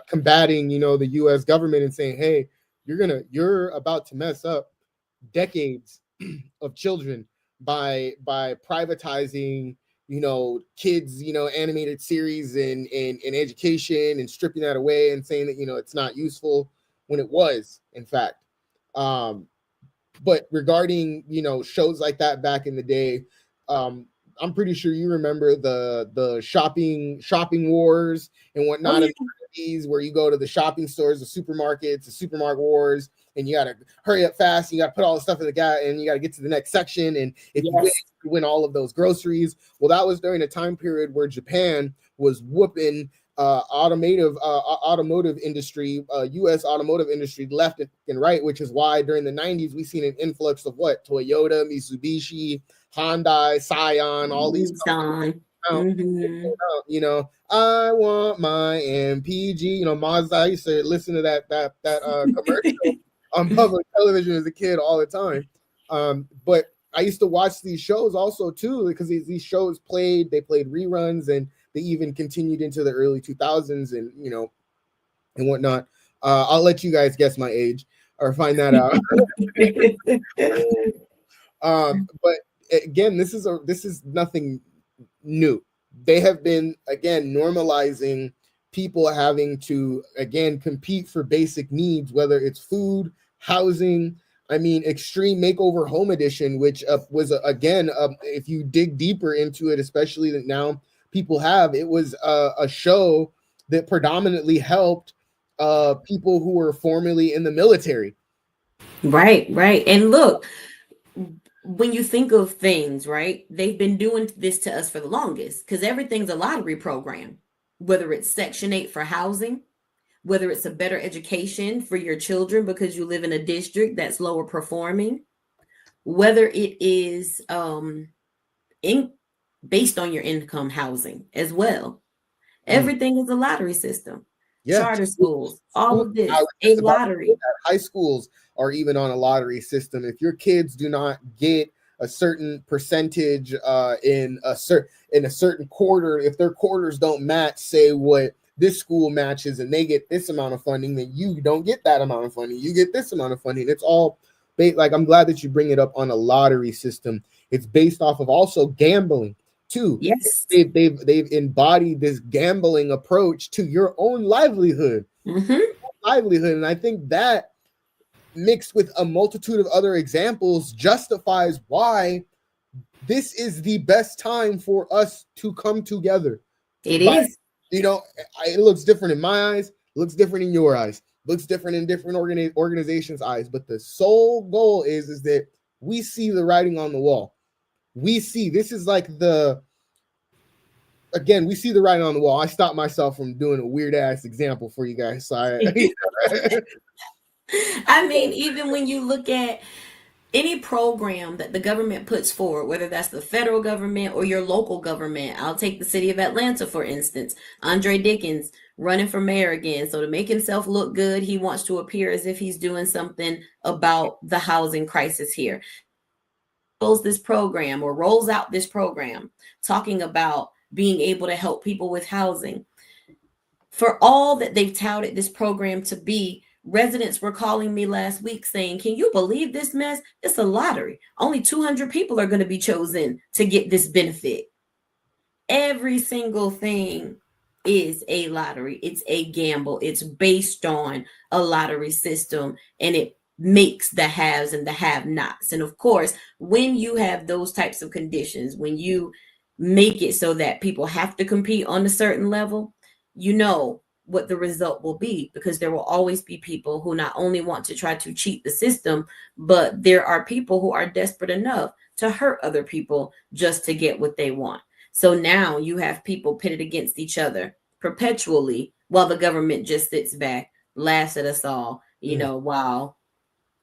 combating, you know, the U.S. government and saying, hey, you're about to mess up decades of children by privatizing, you know, kids, you know, animated series and education and stripping that away and saying that, you know, it's not useful when it was, in fact. But regarding, you know, shows like that back in the day, I'm pretty sure you remember the shopping wars and whatnot. Where you go to the shopping stores, the supermarkets, the supermarket wars, and you gotta hurry up fast. You gotta put all the stuff in the guy, and you gotta get to the next section. And if you win all of those groceries, well, that was during a time period where Japan was whooping automotive industry, U.S. automotive industry left and right, which is why during the 90s we seen an influx of what Toyota, Mitsubishi, Hyundai, Scion, all these companies. You know, I want my MPG. You know, Mazda. I used to listen to that commercial on public television as a kid all the time. But I used to watch these shows also too, because these shows played reruns, and they even continued into the early 2000s, and you know, and whatnot. I'll let you guys guess my age or find that out. But again, this is nothing new. They have been, again, normalizing people having to, again, compete for basic needs, whether it's food, housing. I mean, Extreme Makeover Home Edition, which was, again, if you dig deeper into it, especially that now people have, it was a show that predominantly helped people who were formerly in the military. Right. And look, when you think of things, right, they've been doing this to us for the longest because everything's a lottery program, whether it's Section 8 for housing, whether it's a better education for your children because you live in a district that's lower performing, whether it is based on your income housing as well. Everything is a lottery system. Charter schools, all of this, a lottery. High schools are even on a lottery system. If your kids do not get a certain percentage in a certain quarter, if their quarters don't match, say what this school matches, and they get this amount of funding, then you don't get that amount of funding. You get this amount of funding. It's all like, I'm glad that you bring it up on a lottery system. It's based off of also gambling too. Yes, they've embodied this gambling approach to your own livelihood. And I think that mixed with a multitude of other examples justifies why this is the best time for us to come together. It is. You know, it looks different in my eyes, looks different in your eyes, looks different in different organizations' eyes. But the sole goal is that we see the writing on the wall. We see, this is like again, we see the writing on the wall. I stopped myself from doing a weird ass example for you guys. So I mean, even when you look at any program that the government puts forward, whether that's the federal government or your local government, I'll take the city of Atlanta, for instance. Andre Dickens running for mayor again. So to make himself look good, he wants to appear as if he's doing something about the housing crisis here. Rolls this program or rolls out this program talking about being able to help people with housing. For all that they've touted this program to be, residents were calling me last week saying, can you believe this mess? It's a lottery. Only 200 people are going to be chosen to get this benefit. Every single thing is a lottery. It's a gamble. It's based on a lottery system, and it makes the haves and the have-nots. And of course, when you have those types of conditions, when you make it so that people have to compete on a certain level, you know what the result will be, because there will always be people who not only want to try to cheat the system, but there are people who are desperate enough to hurt other people just to get what they want. So now you have people pitted against each other perpetually while the government just sits back, laughs at us all, you know, while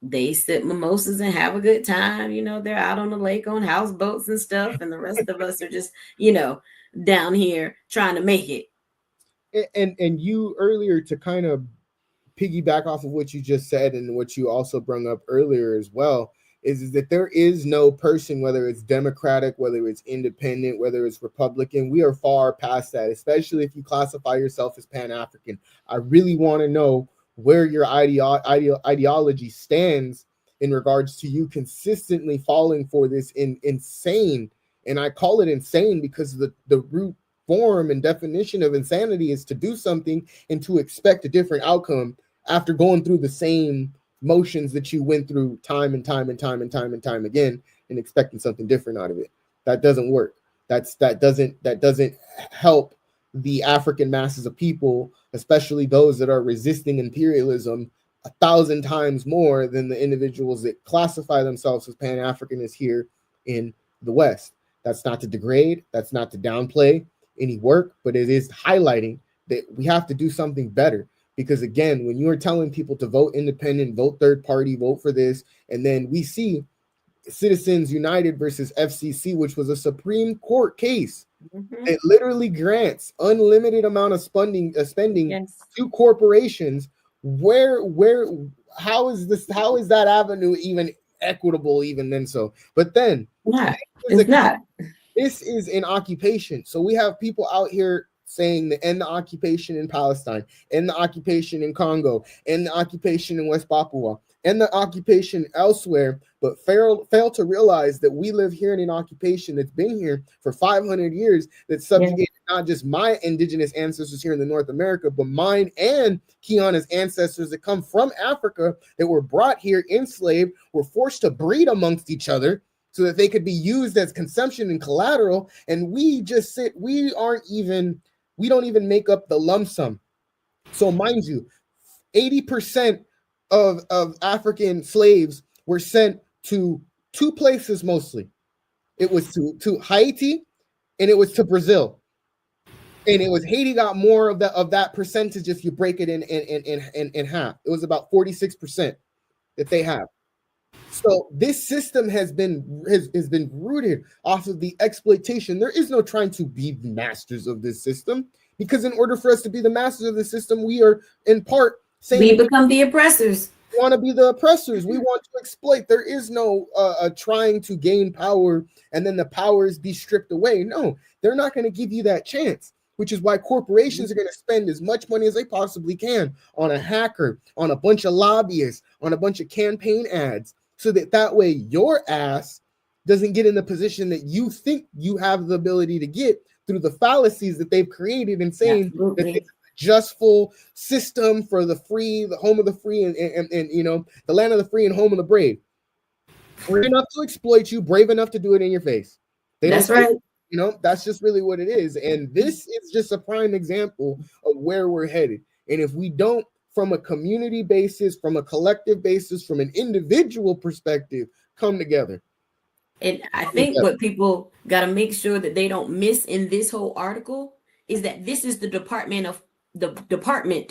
they sip mimosas and have a good time. You know, they're out on the lake on houseboats and stuff, and the rest of us are just, you know, down here trying to make it. And you earlier, to kind of piggyback off of what you just said and what you also brought up earlier as well, is that there is no person, whether it's Democratic, whether it's independent, whether it's Republican, we are far past that, especially if you classify yourself as Pan-African. I really want to know where your ideology stands in regards to you consistently falling for this insane, and I call it insane because the root form and definition of insanity is to do something and to expect a different outcome after going through the same motions that you went through time and time again and expecting something different out of it. That doesn't work. That doesn't help the African masses of people, especially those that are resisting imperialism 1,000 times more than the individuals that classify themselves as Pan-Africanists here in the West. That's not to degrade, that's not to downplay any work, but it is highlighting that we have to do something better. Because again, when you are telling people to vote independent, vote third party, vote for this, and then we see Citizens United versus FCC, which was a Supreme Court case. It literally grants unlimited amount of spending to corporations. How is that avenue even equitable even then? So, but then it's not. This is an occupation. So we have people out here saying to end the occupation in Palestine, end the occupation in Congo, end the occupation in West Papua, end the occupation elsewhere, but fail to realize that we live here in an occupation that's been here for 500 years, that subjugated not just my indigenous ancestors here in the North America, but mine and Kiana's ancestors that come from Africa, that were brought here enslaved, were forced to breed amongst each other so that they could be used as consumption and collateral. And we just we don't even make up the lump sum. So mind you, 80% of African slaves were sent to two places mostly. It was to Haiti and it was to Brazil. And it was Haiti got more of that percentage if you break it in half. It was about 46% that they have. So this system has been rooted off of the exploitation. There is no trying to be the masters of this system, because in order for us to be the masters of the system, we are in part saying we become the oppressors. We want to be the oppressors. We want to exploit. There is no trying to gain power and then the powers be stripped away. No, they're not going to give you that chance, which is why corporations are going to spend as much money as they possibly can on a hacker, on a bunch of lobbyists, on a bunch of campaign ads, so that way your ass doesn't get in the position that you think you have the ability to get through the fallacies that they've created and saying that this is a justful system for the free, the home of the free, and you know, the land of the free and home of the brave. Brave enough to exploit you, brave enough to do it in your face. That's right. You know, that's just really what it is. And this is just a prime example of where we're headed. And if we don't, from a community basis, from a collective basis, from an individual perspective, come together. And I think what people got to make sure that they don't miss in this whole article is that this is the Department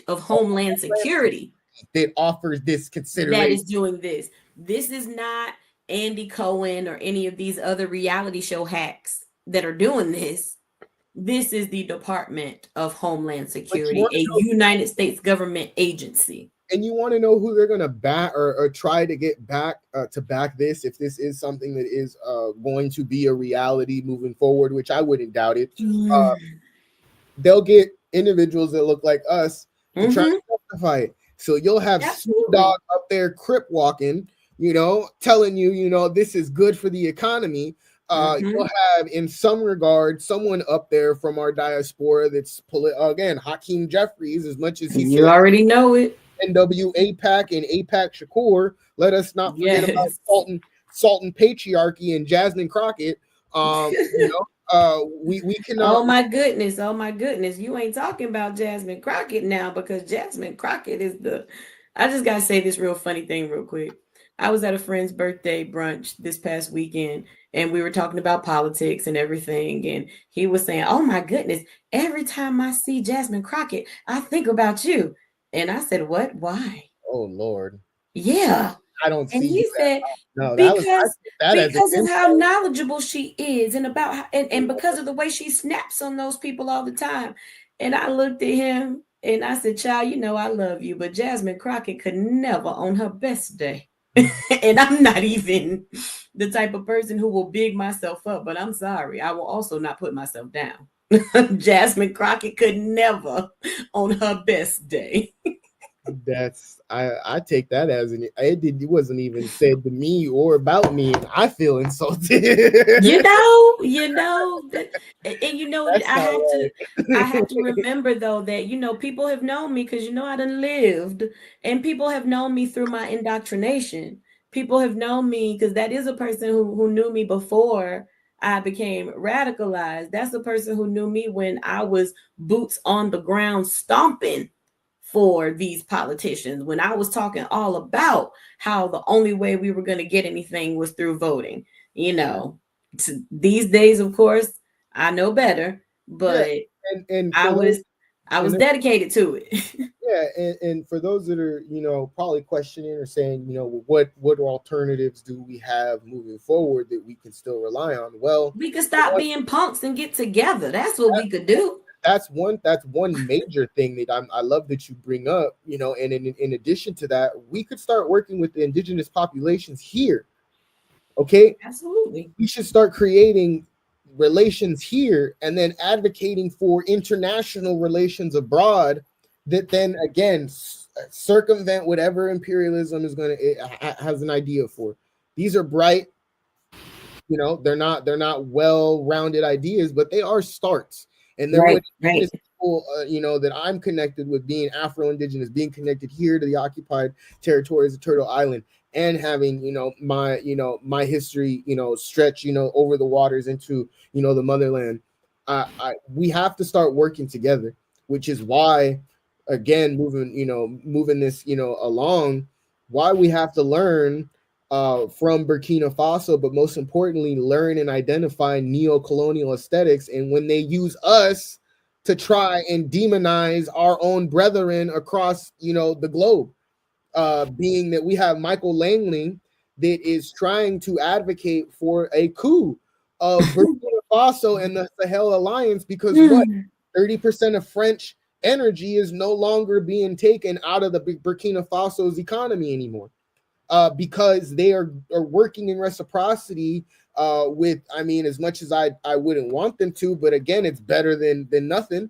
of Homeland Security that offers this consideration. That is doing this. This is not Andy Cohen or any of these other reality show hacks that are doing this. This is the Department of Homeland Security, a United States government agency. And you want to know who they're going to back or try to get back to back this, if this is something that is going to be a reality moving forward, which I wouldn't doubt it. They'll get individuals that look like us to try to justify it. So you'll have Snoop Dogg up there crip walking, you know, telling you, you know, this is good for the economy. You'll have, in some regard, someone up there from our diaspora that's again Hakeem Jeffries, as much as you already know it. NW APAC and APAC Shakur. Let us not forget about Sultan Patriarchy and Jasmine Crockett. You know, we cannot. Oh my goodness! You ain't talking about Jasmine Crockett now, because Jasmine Crockett is the. I just gotta say this real funny thing real quick. I was at a friend's birthday brunch this past weekend, and we were talking about politics and everything. And he was saying, "Oh my goodness, every time I see Jasmine Crockett, I think about you." And I said, "What? Why?" Oh Lord. Yeah. I don't see. And he said, no, because of how knowledgeable she is, and about how, and because of the way she snaps on those people all the time. And I looked at him and I said, "Child, you know I love you, but Jasmine Crockett could never on her best day." And I'm not even the type of person who will big myself up, but I'm sorry, I will also not put myself down. Jasmine Crockett could never on her best day. That's I take that as it wasn't even said to me or about me, and I feel insulted. you know, and you know, I have to remember though that, you know, people have known me, because you know I done lived, and people have known me through my indoctrination. People have known me because that is a person who knew me before I became radicalized. That's the person who knew me when I was boots on the ground stomping for these politicians, when I was talking all about how the only way we were going to get anything was through voting. You know, these days, of course, I know better, but and I was dedicated to it. Yeah, and for those that are, you know, probably questioning or saying, you know, what alternatives do we have moving forward that we can still rely on? Well, we could stop being punks and get together. That's what we could do. That's one major thing that I love that you bring up, you know, and in addition to that, we could start working with the indigenous populations here. Okay. Absolutely. We should start creating relations here and then advocating for international relations abroad that then again circumvent whatever imperialism is has an idea for. These are bright, you know, they're not well-rounded ideas, but they are starts. And there were people, you know, that I'm connected with, being Afro-Indigenous, being connected here to the occupied territories of Turtle Island, and having, you know, my history, you know, stretch, you know, over the waters into, you know, the motherland. We have to start working together, which is why, again, moving this, you know, along, why we have to learn from Burkina Faso, but most importantly, learn and identify neo-colonial aesthetics. And when they use us to try and demonize our own brethren across, you know, the globe, being that we have Michael Langley that is trying to advocate for a coup of Burkina Faso and the Sahel Alliance, because 30% of French energy is no longer being taken out of the Burkina Faso's economy anymore. Because they are working in reciprocity with, I mean, as much as I wouldn't want them to, but again, it's better than nothing.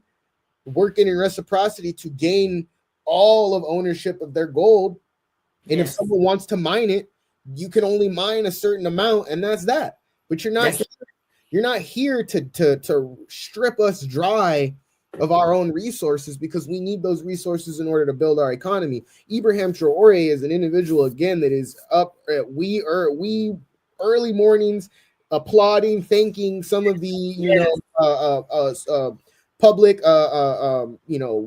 Working in reciprocity to gain all of ownership of their gold. And if someone wants to mine it, you can only mine a certain amount, and that's that. But you're not here to strip us dry of our own resources, because we need those resources in order to build our economy. Ibrahim Traore is an individual, again, that is up at we early mornings applauding, thanking some of the public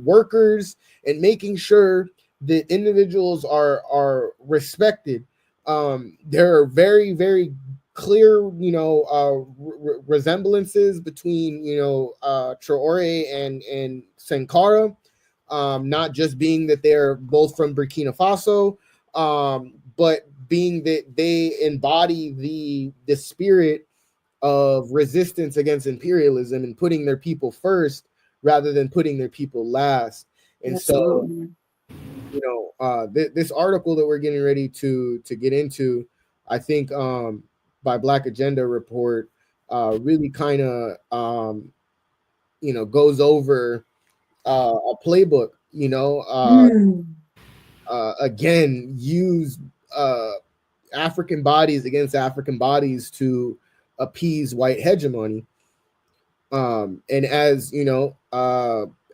workers, and making sure that individuals are respected. There are very, very clear, resemblances between, Traore and Sankara, not just being that they're both from Burkina Faso, but being that they embody the spirit of resistance against imperialism and putting their people first rather than putting their people last. And Absolutely. so, this article that we're getting ready to get into, I think, by Black Agenda Report, really kind of, goes over a playbook, again, use African bodies against African bodies to appease white hegemony. And as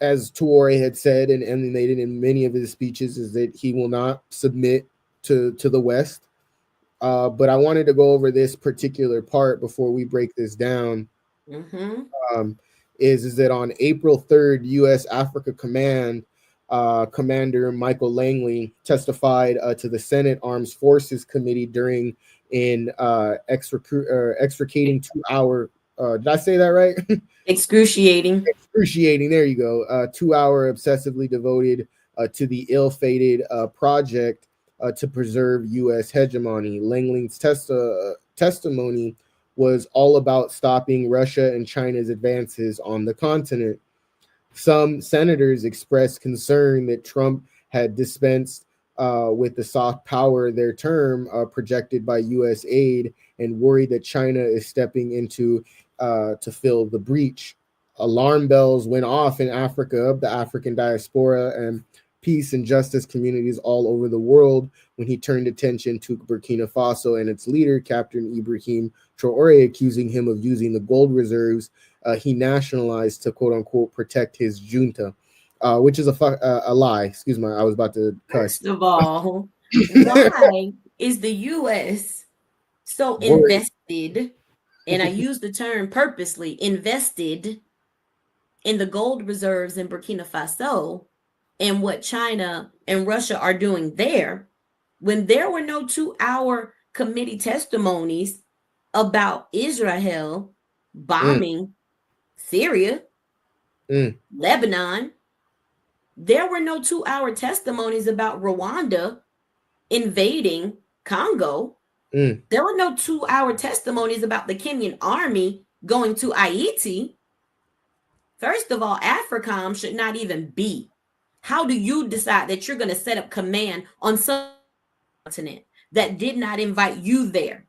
as Traore had said and emanated in many of his speeches, is that he will not submit to the West. But I wanted to go over this particular part before we break this down. Is that on April 3rd, U.S. Africa Command Commander Michael Langley testified to the Senate Armed Forces Committee during extricating 2-hour. Did I say that right? Excruciating. There you go. 2-hour obsessively devoted to the ill-fated project to preserve U.S. hegemony. Langley's testimony was all about stopping Russia and China's advances on the continent. Some senators expressed concern that Trump had dispensed with the soft power their term projected by U.S. aid, and worried that China is stepping into to fill the breach. Alarm bells went off in Africa, the African diaspora, and peace and justice communities all over the world when he turned attention to Burkina Faso and its leader, Captain Ibrahim Traore, accusing him of using the gold reserves he nationalized to quote unquote protect his junta, which is a lie. Excuse me, I was about to cuss. First of all, why is the U.S. so invested, and I use the term purposely, invested in the gold reserves in Burkina Faso and what China and Russia are doing there, when there were no 2-hour committee testimonies about Israel bombing Syria, Lebanon? There were no 2-hour testimonies about Rwanda invading Congo. There were no 2-hour testimonies about the Kenyan army going to Haiti. First of all, AFRICOM should not even be. How do you decide that you're going to set up command on some continent that did not invite you there?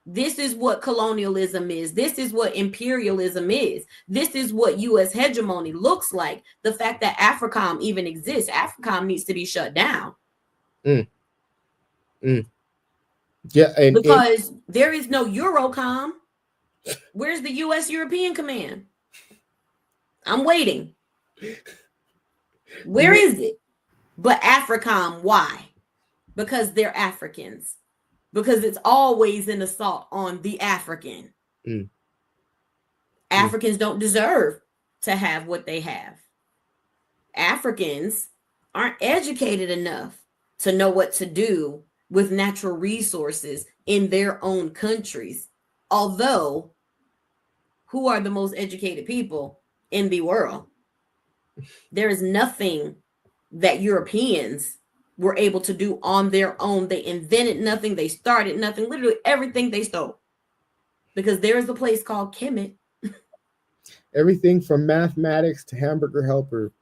This is what colonialism is. This is what imperialism is. This is what U.S. hegemony looks like. The fact that AFRICOM even exists, AFRICOM needs to be shut down. Yeah, because there is no Eurocom. Where's the U.S. European Command? I'm waiting. Where is it? But AFRICOM, why? Because they're Africans. Because it's always an assault on the African. Africans don't deserve to have what they have. Africans aren't educated enough to know what to do with natural resources in their own countries. Although, who are the most educated people in the world? There is nothing that Europeans were able to do on their own. They invented nothing. They started nothing. Literally everything they stole. Because there is a place called Kemet. Everything from mathematics to hamburger helper.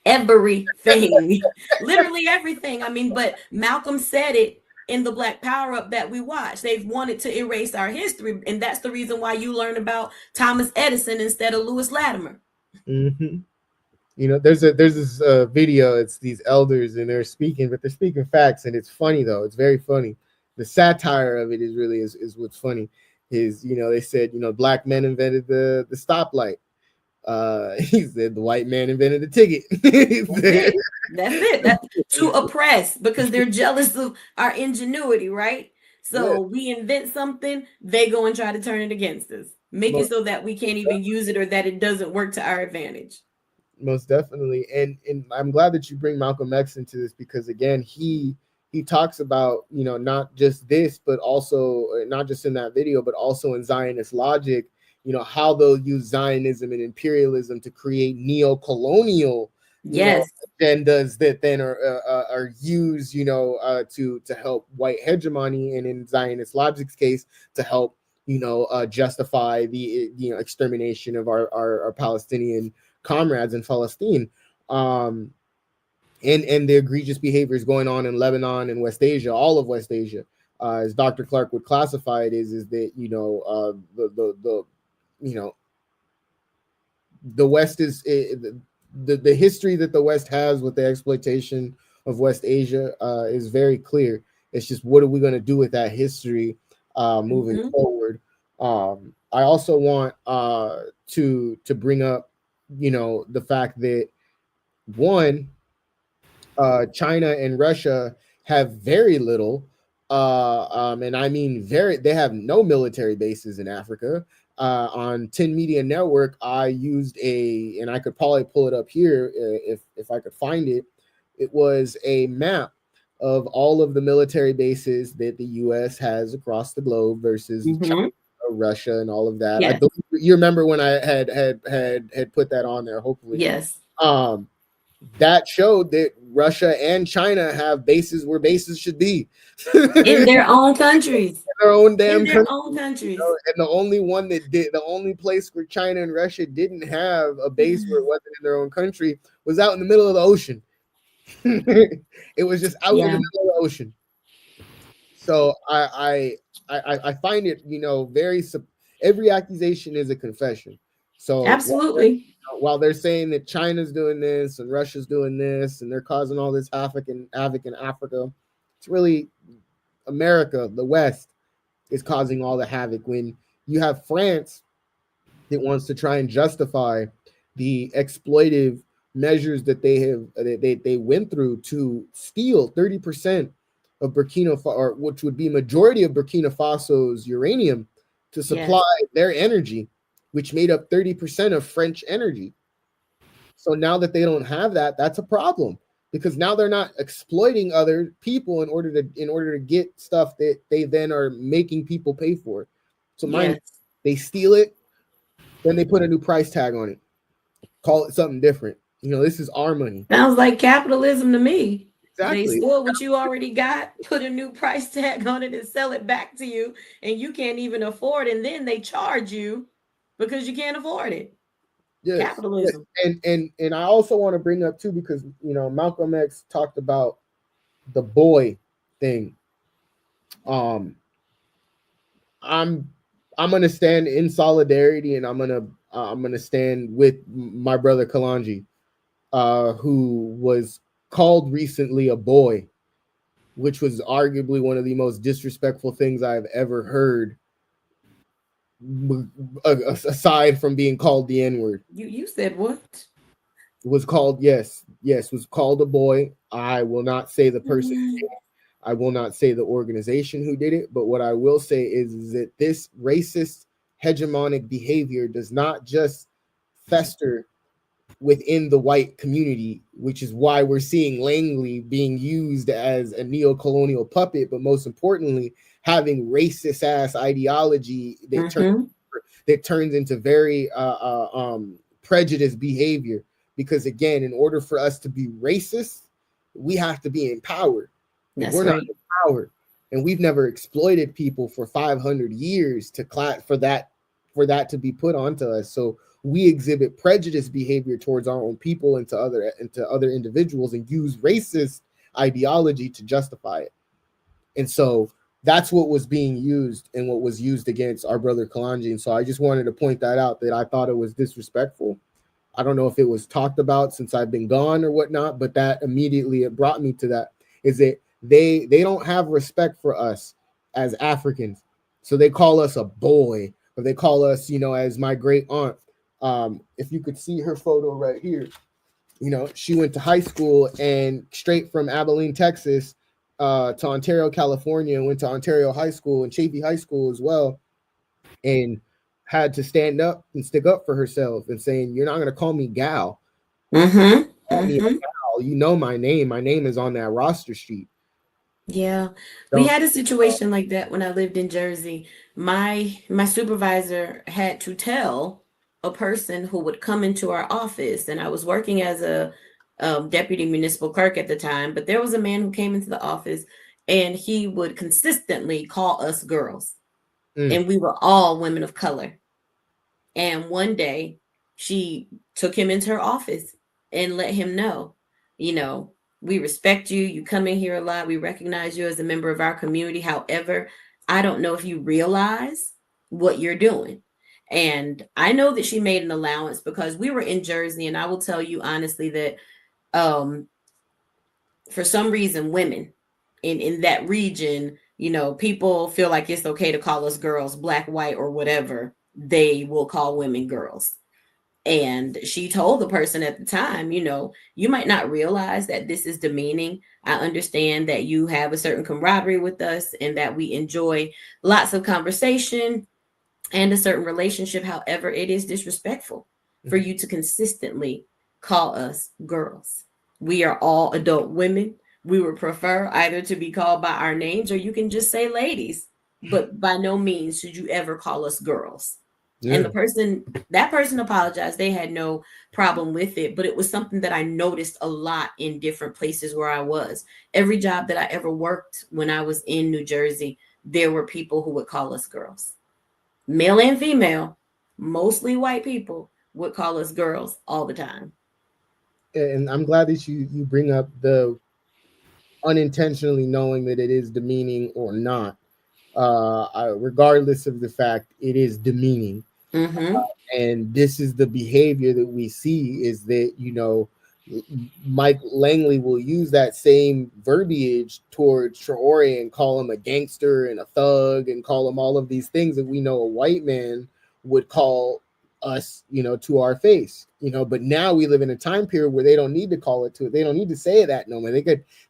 Everything. Literally everything. I mean, but Malcolm said it in the Black Power Up that we watched. They've wanted to erase our history. And that's the reason why you learn about Thomas Edison instead of Lewis Latimer. You know, there's this video. It's these elders and they're speaking, but they're speaking facts, and it's funny though. It's very funny. The satire of it is what's funny. Is, you know, they said, you know, black men invented the stoplight. He said the white man invented the ticket. That's it. That's to oppress, because they're jealous of our ingenuity, right? So we invent something, they go and try to turn it against us, make it so that we can't even use it or that it doesn't work to our advantage. Most definitely. And I'm glad that you bring Malcolm X into this, because again, he talks about, you know, not just this, but also not just in that video, but also in Zionist logic, you know, how they'll use Zionism and imperialism to create neo-colonial agendas that then are used, you know, to help white hegemony, and in Zionist logic's case, to help, you know, justify the, you know, extermination of our Palestinian comrades in Palestine. And the egregious behaviors going on in Lebanon and West Asia, all of West Asia, as Dr. Clark would classify it, is that, you know, the West is the history that the West has with the exploitation of West Asia is very clear. It's just, what are we going to do with that history moving forward? I also want to bring up, you know, the fact that one, China and Russia have very little, and I mean they have no military bases in Africa. On 10 Media Network, I used and I could probably pull it up here if I could find it. It was a map of all of the military bases that the U.S. has across the globe versus China, Russia, and all of that. Yes. You remember when I had put that on there? Hopefully, yes. That showed that Russia and China have bases where bases should be in their own countries, in their own damn countries. You know, and the only place where China and Russia didn't have a base where it wasn't in their own country was out in the middle of the ocean. It was just out in the middle of the ocean. So I find it, you know, every accusation is a confession. So absolutely. While they're saying that China's doing this and Russia's doing this and they're causing all this havoc in Africa, it's really America, the West, is causing all the havoc. When you have France that wants to try and justify the exploitive measures that they went through to steal 30% of Burkina Faso, or which would be majority of Burkina Faso's uranium, to supply their energy, which made up 30% of French energy. So now that they don't have that, that's a problem, because now they're not exploiting other people in order to get stuff that they then are making people pay for. So they steal it, then they put a new price tag on it, call it something different. You know, this is our money. Sounds like capitalism to me. Exactly. They steal what you already got, put a new price tag on it, and sell it back to you, and you can't even afford it, and then they charge you because you can't afford it. Yes. Capitalism. And I also want to bring up too, because, you know, Malcolm X talked about the boy thing. I'm gonna stand in solidarity, and I'm gonna stand with my brother Kalanji, who was called recently a boy, which was arguably one of the most disrespectful things I've ever heard, aside from being called the N-word. You said what? Was called, yes, was called a boy. I will not say the person who did it. I will not say the organization who did it, but what I will say is that this racist hegemonic behavior does not just fester within the white community, which is why we're seeing Langley being used as a neo-colonial puppet, but most importantly, having racist ass ideology that turns into very prejudiced behavior. Because again, in order for us to be racist, we have to be in power. We're not in power, and we've never exploited people for 500 years for that to be put onto us. So we exhibit prejudice behavior towards our own people and to other individuals, and use racist ideology to justify it. And so that's what was being used and what was used against our brother Kalanji. And so I just wanted to point that out, that I thought it was disrespectful. I don't know if it was talked about since I've been gone or whatnot, but that immediately, it brought me to that, is that they don't have respect for us as Africans. So they call us a boy, or they call us, you know, as my great aunt If you could see her photo right here, she went to high school and straight from Abilene, Texas, to Ontario, California, and went to Ontario High School and Chaffey High School as well, and had to stand up and stick up for herself and saying, "You're not going to call me gal. Call me gal. You know my name. My name is on that roster sheet." Yeah, we had a situation like that when I lived in Jersey. My supervisor had to tell a person who would come into our office, and I was working as a deputy municipal clerk at the time, but there was a man who came into the office and he would consistently call us girls, and we were all women of color. And one day she took him into her office and let him know, we respect you. You come in here a lot. We recognize you as a member of our community. However, I don't know if you realize what you're doing. And I know that she made an allowance because we were in Jersey. And I will tell you honestly that for some reason, women in that region, people feel like it's okay to call us girls, black, white, or whatever. They will call women girls. And she told the person at the time, you might not realize that this is demeaning. I understand that you have a certain camaraderie with us and that we enjoy lots of conversation and a certain relationship. However, it is disrespectful for you to consistently call us girls. We are all adult women. We would prefer either to be called by our names or you can just say ladies, but by no means should you ever call us girls. Yeah. And that person apologized. They had no problem with it, but it was something that I noticed a lot in different places where I was. Every job that I ever worked when I was in New Jersey, there were people who would call us girls, male and female, mostly white people would call us girls all the time. And I'm glad that you bring up the unintentionally knowing that it is demeaning or not. Regardless of the fact it is demeaning. And this is the behavior that we see is that, Mike Langley will use that same verbiage towards Traore and call him a gangster and a thug and call him all of these things that we know a white man would call us, to our face, but now we live in a time period where they don't need to call it to it. They don't need to say that no more.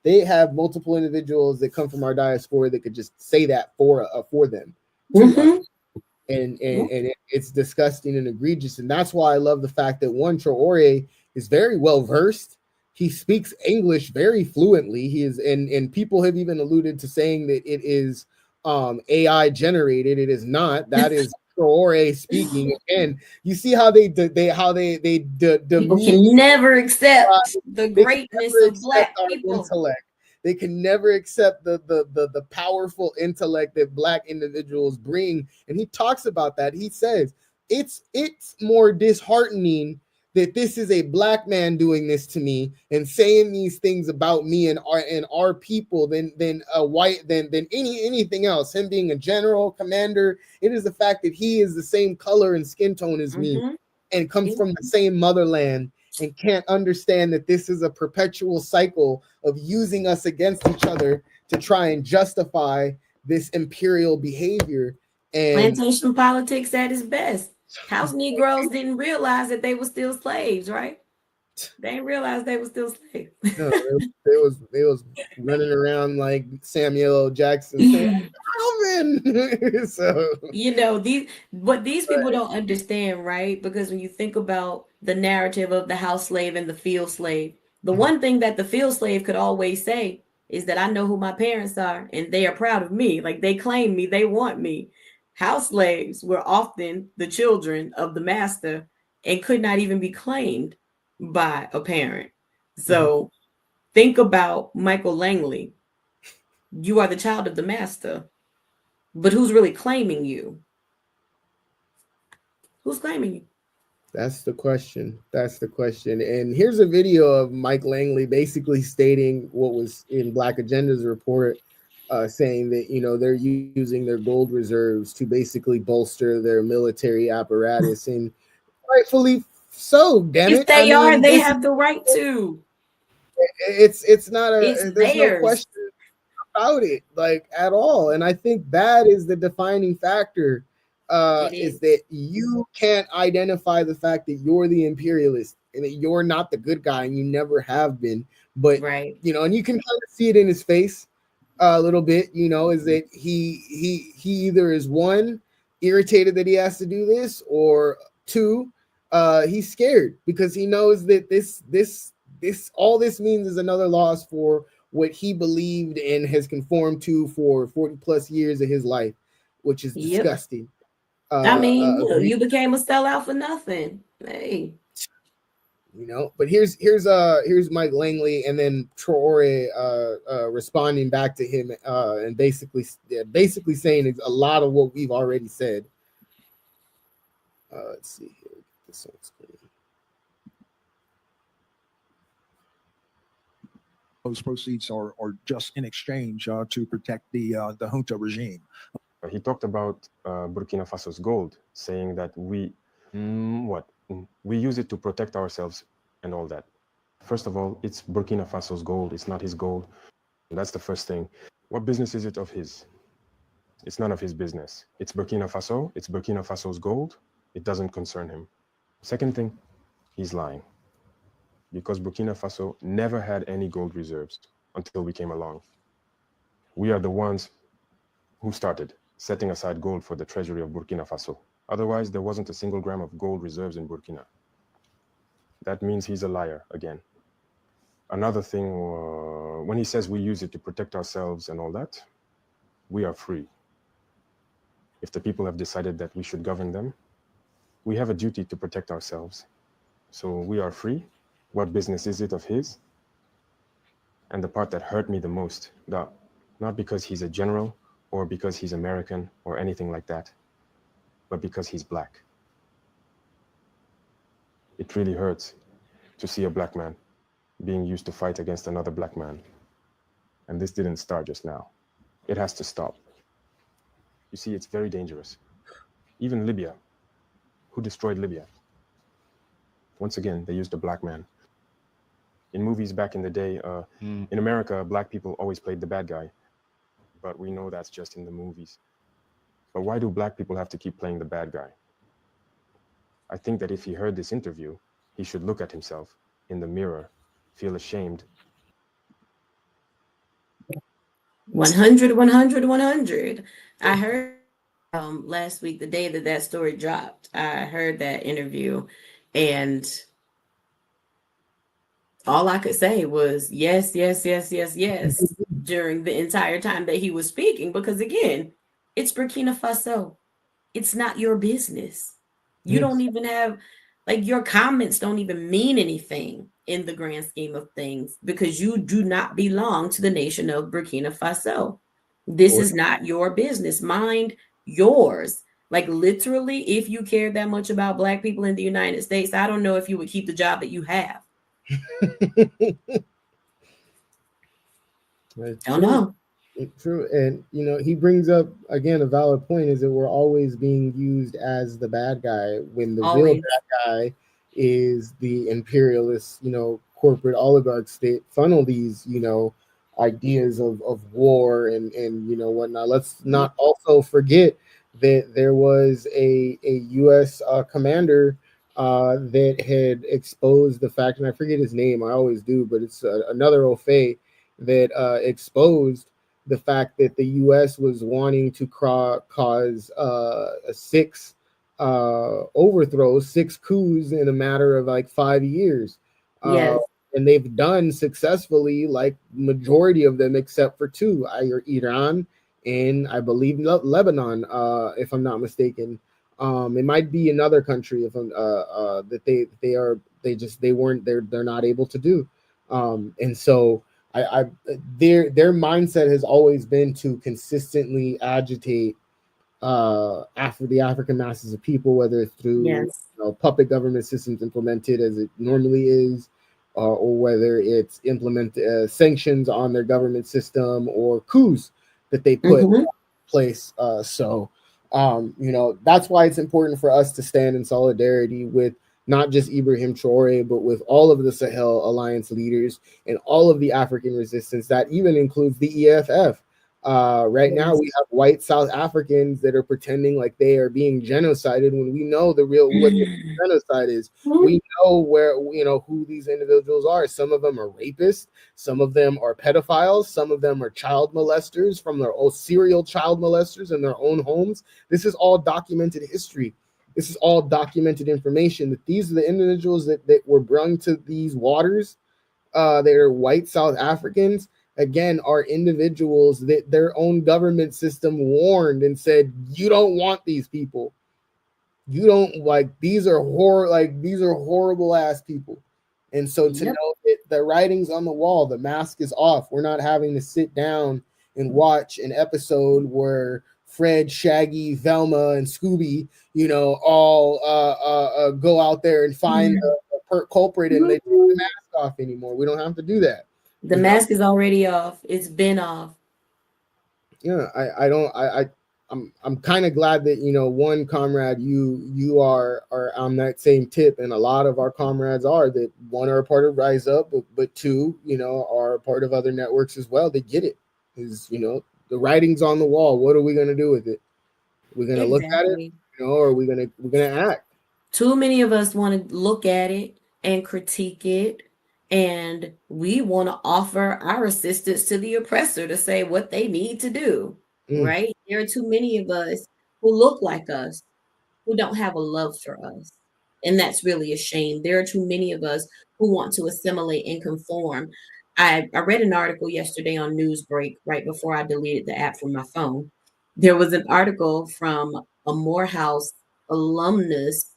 They have multiple individuals that come from our diaspora that could just say that for them. And it's disgusting and egregious. And that's why I love the fact that Traore is very well versed. He speaks English very fluently. He is, and people have even alluded to saying that it is AI generated. It is not. That is Traore speaking. And you see how they people can never accept the greatness of Black people. Intellect. They can never accept the powerful intellect that Black individuals bring. And he talks about that. He says it's more disheartening that this is a Black man doing this to me and saying these things about me and our people than a white than anything else. Him being a general commander, it is the fact that he is the same color and skin tone as me and comes from the same motherland and can't understand that this is a perpetual cycle of using us against each other to try and justify this imperial behavior. And plantation politics at its best. House Negroes didn't realize that they were still slaves, right? They didn't realize they were still slaves. No, they was running around like Samuel L. Jackson saying, Alvin. So these people don't understand, right? Because when you think about the narrative of the house slave and the field slave, the one thing that the field slave could always say is that I know who my parents are and they are proud of me. Like they claim me, they want me. House slaves were often the children of the master and could not even be claimed by a parent. So think about Michael Langley. You are the child of the master, but who's really claiming you? Who's claiming you? That's the question. And here's a video of Mike Langley basically stating what was in Black Agenda's report, saying that, they're using their gold reserves to basically bolster their military apparatus, and rightfully so, damn it. If they have the right to. There's no question about it, like at all. And I think that is the defining factor is that you can't identify the fact that you're the imperialist and that you're not the good guy and you never have been. But right. you know, and you can kind of see it in his face a little bit, you know, is that he either is one, irritated that he has to do this, or two, he's scared because he knows that this all this means is another loss for what he believed and has conformed to for 40 plus years of his life, which is disgusting. I mean, you became a sellout for nothing. Hey. You know, but here's Mike Langley and then Traore responding back to him and basically saying a lot of what we've already said. Let's see here. This one's good. Those proceeds are just in exchange to protect the junta regime. He talked about Burkina Faso's gold, saying that we use it to protect ourselves and all that. First of all, it's Burkina Faso's gold. It's not his gold. And that's the first thing. What business is it of his? It's none of his business. It's Burkina Faso. It's Burkina Faso's gold. It doesn't concern him. Second thing, he's lying. Because Burkina Faso never had any gold reserves until we came along. We are the ones who started setting aside gold for the treasury of Burkina Faso. Otherwise, there wasn't a single gram of gold reserves in Burkina. That means he's a liar again. Another thing, when he says we use it to protect ourselves and all that, we are free. If the people have decided that we should govern them, we have a duty to protect ourselves. So we are free. What business is it of his? And the part that hurt me the most, not because he's a general or because he's American or anything like that, but because he's black. It really hurts to see a black man being used to fight against another black man. And this didn't start just now. It has to stop. You see, it's very dangerous. Even Libya, who destroyed Libya? Once again, they used a black man. In movies back in the day, in America, black people always played the bad guy. But we know that's just in the movies. But why do black people have to keep playing the bad guy? I think that if he heard this interview, he should look at himself in the mirror, feel ashamed. 100, 100, 100. I heard last week, the day that story dropped, I heard that interview, and all I could say was yes, yes, yes, yes, yes during the entire time that he was speaking, because again, it's Burkina Faso. It's not your business. You don't even have, like, your comments don't even mean anything in the grand scheme of things because you do not belong to the nation of Burkina Faso. This is not your business. Mind yours. Like, literally, if you cared that much about black people in the United States, I don't know if you would keep the job that you have. Don't know. It's true. And you know, he brings up again a valid point, is that we're always being used as the bad guy when the real bad guy is the imperialist, you know, corporate oligarchs that funnel these, you know, ideas of war and you know whatnot. Let's not also forget that there was a U.S. Commander that had exposed the fact, and I forget his name, I always do, but it's another Ofe that exposed the fact that the U.S. was wanting to cause 6 overthrows, 6 coups in a matter of like 5 years. Yes. And they've done successfully, like majority of them, except for 2, Iran and I believe Lebanon, if I'm not mistaken. It might be another country if that they're not able to do. And so their mindset has always been to consistently agitate the African masses of people, whether it's through you know, puppet government systems implemented as it normally is, or whether it's implement sanctions on their government system or coups that they put in place. You know, that's why it's important for us to stand in solidarity with not just Ibrahim Traore, but with all of the Sahel Alliance leaders and all of the African resistance. That even includes the EFF. Right now, we have white South Africans that are pretending like they are being genocided when we know what genocide is. We know who these individuals are. Some of them are rapists. Some of them are pedophiles. Some of them are child molesters from their own serial child molesters in their own homes. This is all documented history. This is all documented information that these are the individuals that were brought to these waters. They're white South Africans. Again, are individuals that their own government system warned and said, you don't want these people. You don't these are horrible ass people. And so to know that the writing's on the wall, the mask is off. We're not having to sit down and watch an episode where Fred, Shaggy, Velma, and Scooby, all go out there and find the culprit and they take the mask off anymore. We don't have to do that. The mask is already off. It's been off. Yeah, I'm kind of glad that one comrade, you are on that same tip, and a lot of our comrades are that one are a part of Rise Up, but two, are a part of other networks as well. They get it. Is the writing's on the wall. What are we gonna do with it? We're gonna look at it, or we're gonna act. Too many of us want to look at it and critique it, and we want to offer our assistance to the oppressor to say what they need to do. Right? There are too many of us who look like us who don't have a love for us. And that's really a shame. There are too many of us who want to assimilate and conform. I read an article yesterday on Newsbreak right before I deleted the app from my phone. There was an article from a Morehouse alumnus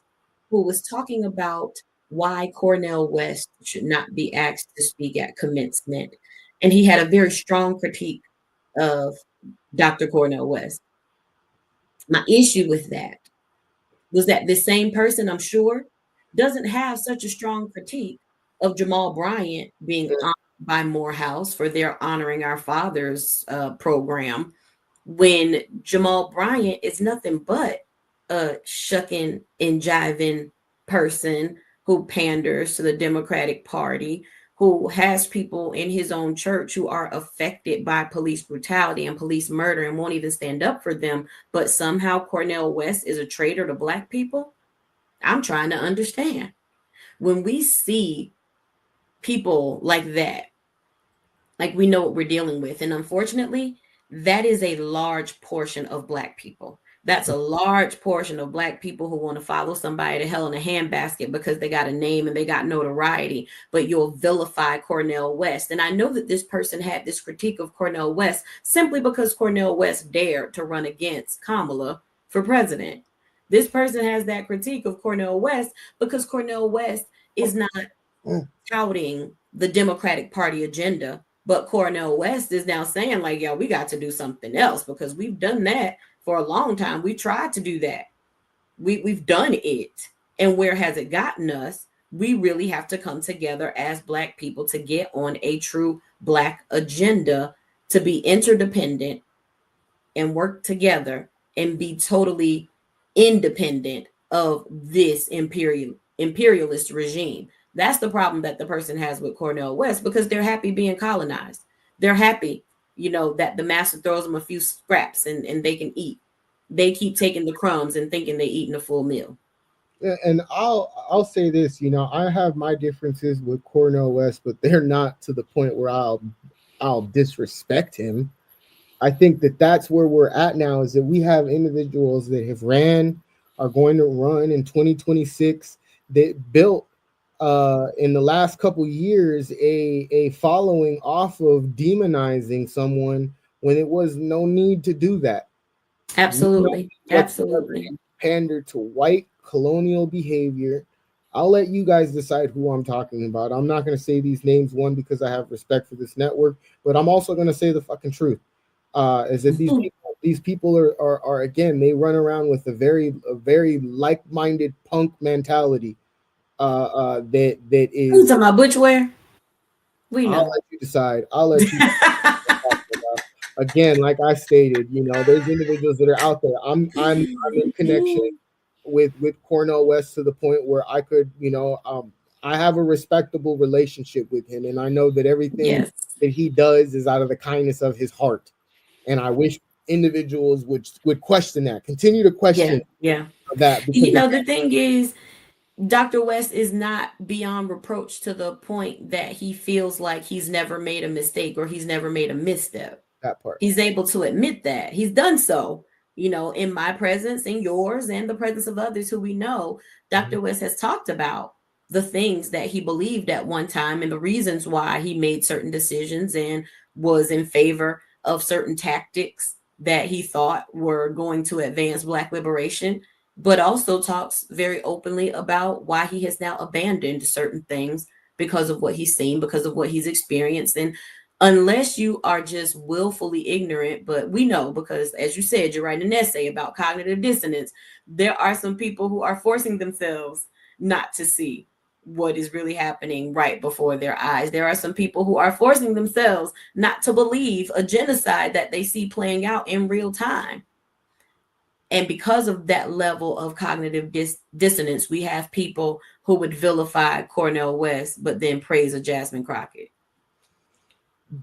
who was talking about why Cornel West should not be asked to speak at commencement. And he had a very strong critique of Dr. Cornel West. My issue with that was that this same person, I'm sure, doesn't have such a strong critique of Jamal Bryant being honored by Morehouse for their Honoring Our Fathers program, when Jamal Bryant is nothing but a shucking and jiving person who panders to the Democratic Party, who has people in his own church who are affected by police brutality and police murder and won't even stand up for them. But somehow Cornel West is a traitor to Black people. I'm trying to understand. When we see people like that, like we know what we're dealing with. And unfortunately, that is a large portion of Black people. That's a large portion of Black people who want to follow somebody to hell in a handbasket because they got a name and they got notoriety, but you'll vilify Cornel West. And I know that this person had this critique of Cornel West simply because Cornel West dared to run against Kamala for president. This person has that critique of Cornel West because Cornel West is not touting the Democratic Party agenda, but Cornel West is now saying like, yo, we got to do something else because we've done that for a long time. We tried to do that. We've done it. And where has it gotten us? We really have to come together as Black people to get on a true Black agenda, to be interdependent and work together and be totally independent of this imperialist regime. That's the problem that the person has with Cornel West, because they're happy being colonized. They're happy, that the master throws them a few scraps and they can eat. They keep taking the crumbs and thinking they're eating a full meal. Yeah, and I'll say this, I have my differences with Cornel West, but they're not to the point where I'll disrespect him. I think that's where we're at now, is that we have individuals that have are going to run in 2026, that built in the last couple years a following off of demonizing someone when it was no need to do that. Absolutely. Absolutely. Pander to white colonial behavior. I'll let you guys decide who I'm talking about. I'm not going to say these names, one, because I have respect for this network, but I'm also going to say the fucking truth. Is that these people are again, they run around with a very like-minded punk mentality. That is. Who's talking about Butchware? We know. I'll let you decide. Again, like I stated, there's individuals that are out there. I'm in connection with Cornel West to the point where I could, I have a respectable relationship with him, and I know that everything that he does is out of the kindness of his heart. And I wish individuals would question that, continue to question that, because the thing is, Dr. West is not beyond reproach to the point that he feels like he's never made a mistake or he's never made a misstep. that part. He's able to admit that. He's done so, in my presence, in yours, and the presence of others who we know. Dr. West has talked about the things that he believed at one time and the reasons why he made certain decisions and was in favor of certain tactics that he thought were going to advance Black liberation, but also talks very openly about why he has now abandoned certain things because of what he's seen, because of what he's experienced. And unless you are just willfully ignorant, but we know, because as you said, you're writing an essay about cognitive dissonance, there are some people who are forcing themselves not to see what is really happening right before their eyes. There are some people who are forcing themselves not to believe a genocide that they see playing out in real time. And because of that level of cognitive dissonance, we have people who would vilify Cornel West, but then praise a Jasmine Crockett.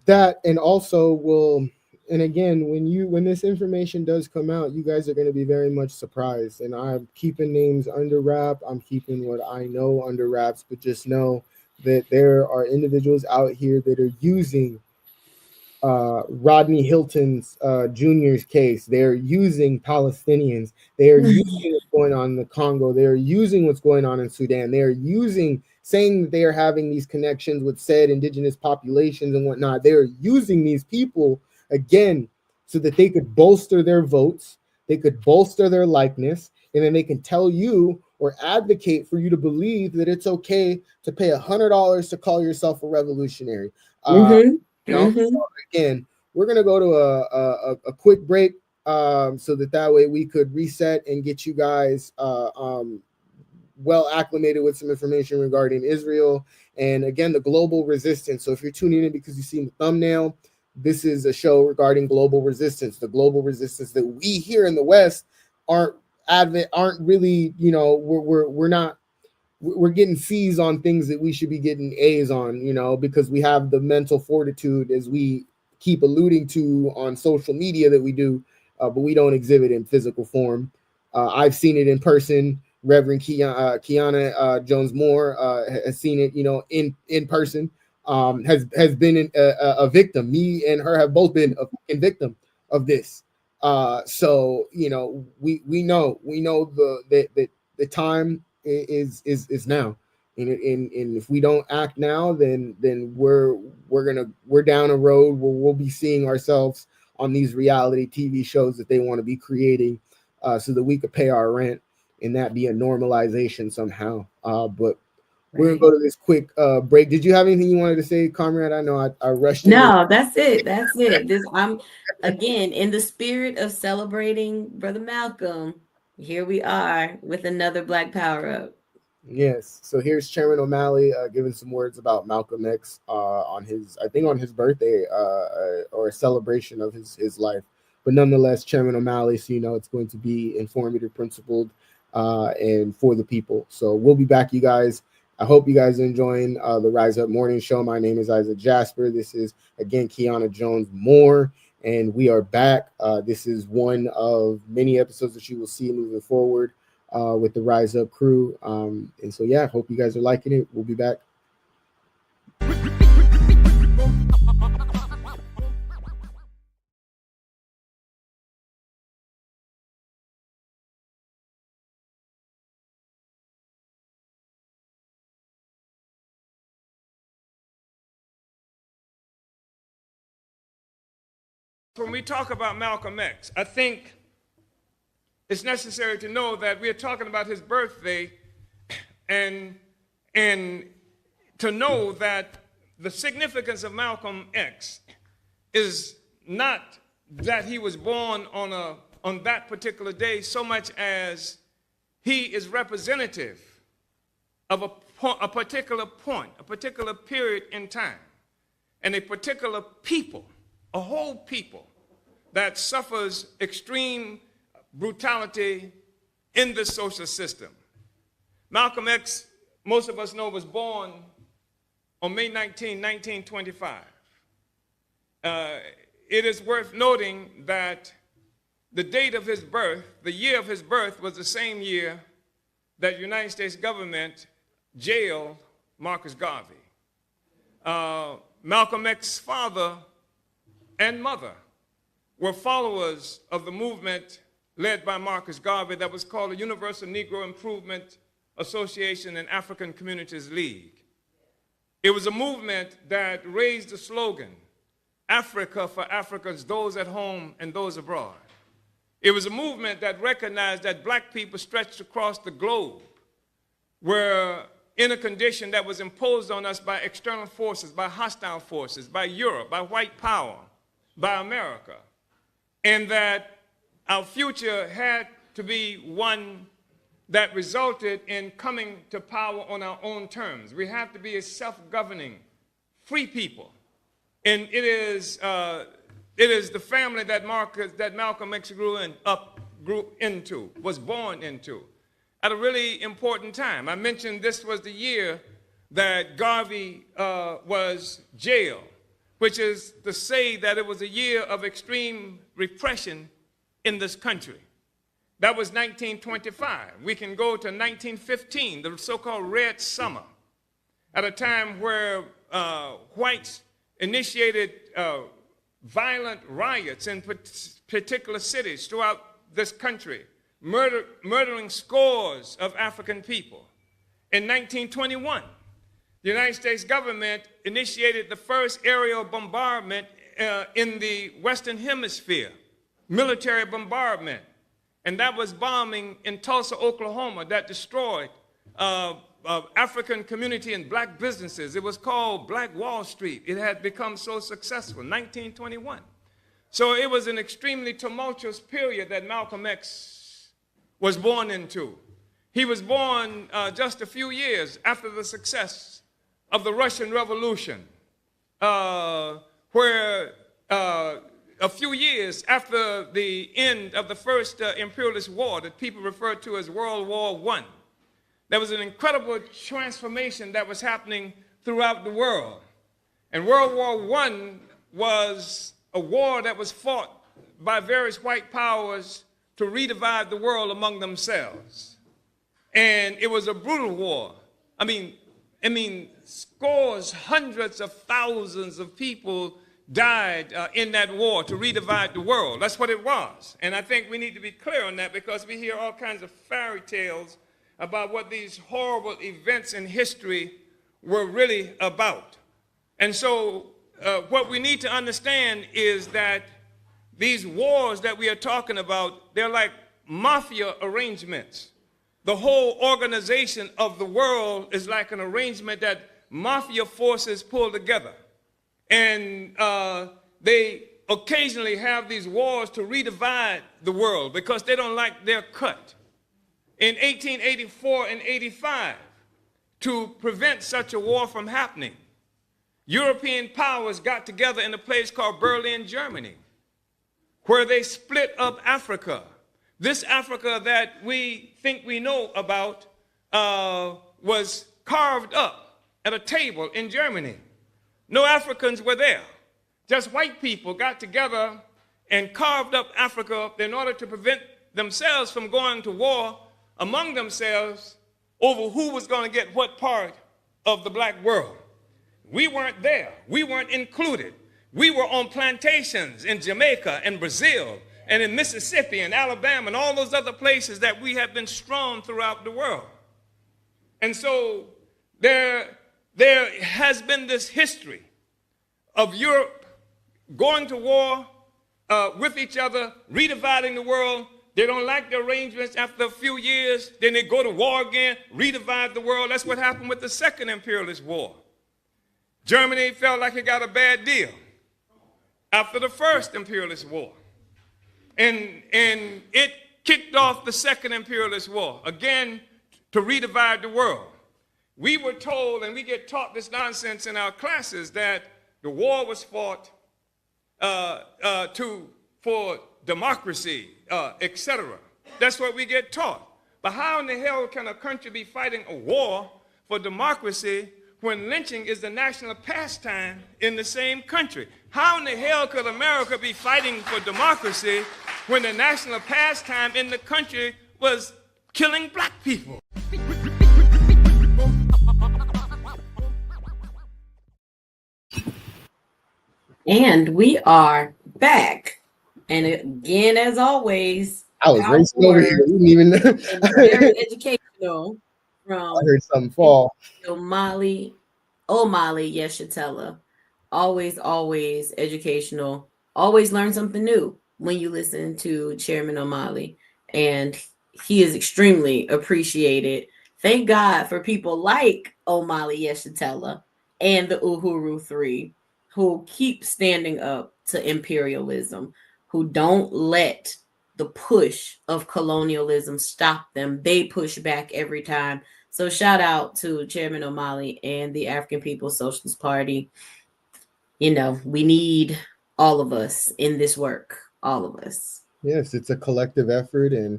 That, and also and again, when this information does come out, you guys are going to be very much surprised. And I'm keeping names under wrap. I'm keeping what I know under wraps, but just know that there are individuals out here that are using Rodney Hilton's Jr.'s case. They're using Palestinians. They are using what's going on in the Congo. They're using what's going on in Sudan. They're saying that they are having these connections with said indigenous populations and whatnot. They're using these people again so that they could bolster their votes, they could bolster their likeness, and then they can tell you or advocate for you to believe that it's okay to pay $100 to call yourself a revolutionary. So again, we're gonna go to a quick break so that way we could reset and get you guys well acclimated with some information regarding Israel and again the global resistance. So if you're tuning in because you see the thumbnail, this is a show regarding global resistance, the global resistance that we here in the West aren't really, we're getting C's on things that we should be getting A's on, because we have the mental fortitude, as we keep alluding to on social media, that we do, but we don't exhibit in physical form. I've seen it in person. Reverend Kiana Jones Moore has seen it, in person. Has been a victim. Me and her have both been a victim of this. So we know the time is now, and if we don't act now, then we're down a road where we'll be seeing ourselves on these reality TV shows that they want to be creating, so that we could pay our rent and that be a normalization somehow. But we're gonna go to this quick break. Did you have anything you wanted to say, Comrade? I know I rushed. No, that's it. I'm again in the spirit of celebrating Brother Malcolm. Here we are with another Black Power Up. Yes. So here's Chairman O'Malley giving some words about Malcolm X on his birthday or a celebration of his life. But nonetheless, Chairman O'Malley, so it's going to be informative, principled, and for the people. So we'll be back, you guys. I hope you guys are enjoying the Rise Up Morning Show. My name is Isaac Jasper. This is, again, Kiana Jones Moore, and we are back. This is one of many episodes that you will see moving forward with the Rise Up crew. And so, yeah, hope you guys are liking it. We'll be back. When we talk about Malcolm X, I think it's necessary to know that we're talking about his birthday and to know that the significance of Malcolm X is not that he was born on that particular day so much as he is representative of a particular point, a particular period in time, and a particular people, a whole people that suffers extreme brutality in the social system. Malcolm X, most of us know, was born on May 19, 1925. it is worth noting that the date of his birth, the year of his birth, was the same year that the United States government jailed Marcus Garvey. Malcolm X's father and mother were followers of the movement led by Marcus Garvey that was called the Universal Negro Improvement Association and African Communities League. It was a movement that raised the slogan, Africa for Africans, those at home and those abroad. It was a movement that recognized that black people stretched across the globe were in a condition that was imposed on us by external forces, by hostile forces, by Europe, by white power, by America, and that our future had to be one that resulted in coming to power on our own terms. We have to be a self-governing, free people. And it is the family that Malcolm X grew into, was born into, at a really important time. I mentioned this was the year that Garvey was jailed, which is to say that it was a year of extreme repression in this country. That was 1925. We can go to 1915, the so-called Red Summer, at a time where whites initiated violent riots in particular cities throughout this country, murdering scores of African people. In 1921, the United States government initiated the first aerial bombardment in the Western Hemisphere, military bombardment. And that was bombing in Tulsa, Oklahoma, that destroyed African community and black businesses. It was called Black Wall Street. It had become so successful, 1921. So it was an extremely tumultuous period that Malcolm X was born into. He was born just a few years after the success of the Russian Revolution, where a few years after the end of the first imperialist war that people refer to as World War I, there was an incredible transformation that was happening throughout the world. And World War I was a war that was fought by various white powers to redivide the world among themselves. And it was a brutal war. I mean, scores, hundreds of thousands of people died in that war to redivide the world. That's what it was. And I think we need to be clear on that, because we hear all kinds of fairy tales about what these horrible events in history were really about. And so what we need to understand is that these wars that we are talking about, they're like mafia arrangements. The whole organization of the world is like an arrangement that mafia forces pull together. And they occasionally have these wars to redivide the world because they don't like their cut. In 1884 and 85, to prevent such a war from happening, European powers got together in a place called Berlin, Germany, where they split up Africa. This Africa that we think we know about was carved up at a table in Germany. No Africans were there. Just white people got together and carved up Africa in order to prevent themselves from going to war among themselves over who was going to get what part of the black world. We weren't there. We weren't included. We were on plantations in Jamaica and Brazil and in Mississippi and Alabama and all those other places that we have been strewn throughout the world. And so there has been this history of Europe going to war with each other, redividing the world. They don't like the arrangements. After a few years, then they go to war again, redivide the world. That's what happened with the Second Imperialist War. Germany felt like it got a bad deal after the First Imperialist War. And it kicked off the Second Imperialist War, again, to redivide the world. We were told, and we get taught this nonsense in our classes, that the war was fought for democracy, etc. That's what we get taught. But how in the hell can a country be fighting a war for democracy when lynching is the national pastime in the same country? How in the hell could America be fighting for democracy when the national pastime in the country was killing black people? And we are back. And again, as always, I was racing over here. We didn't even know. Very educational from I heard something fall. Omali Yeshitela. Always educational. Always learn something new when you listen to Chairman Omali. And he is extremely appreciated. Thank God for people like Omali Yeshitela and the Uhuru Three, who keep standing up to imperialism, who don't let the push of colonialism stop them. They push back every time. So shout out to Chairman Omali and the African People's Socialist Party. You know, we need all of us in this work, all of us. Yes, it's a collective effort, and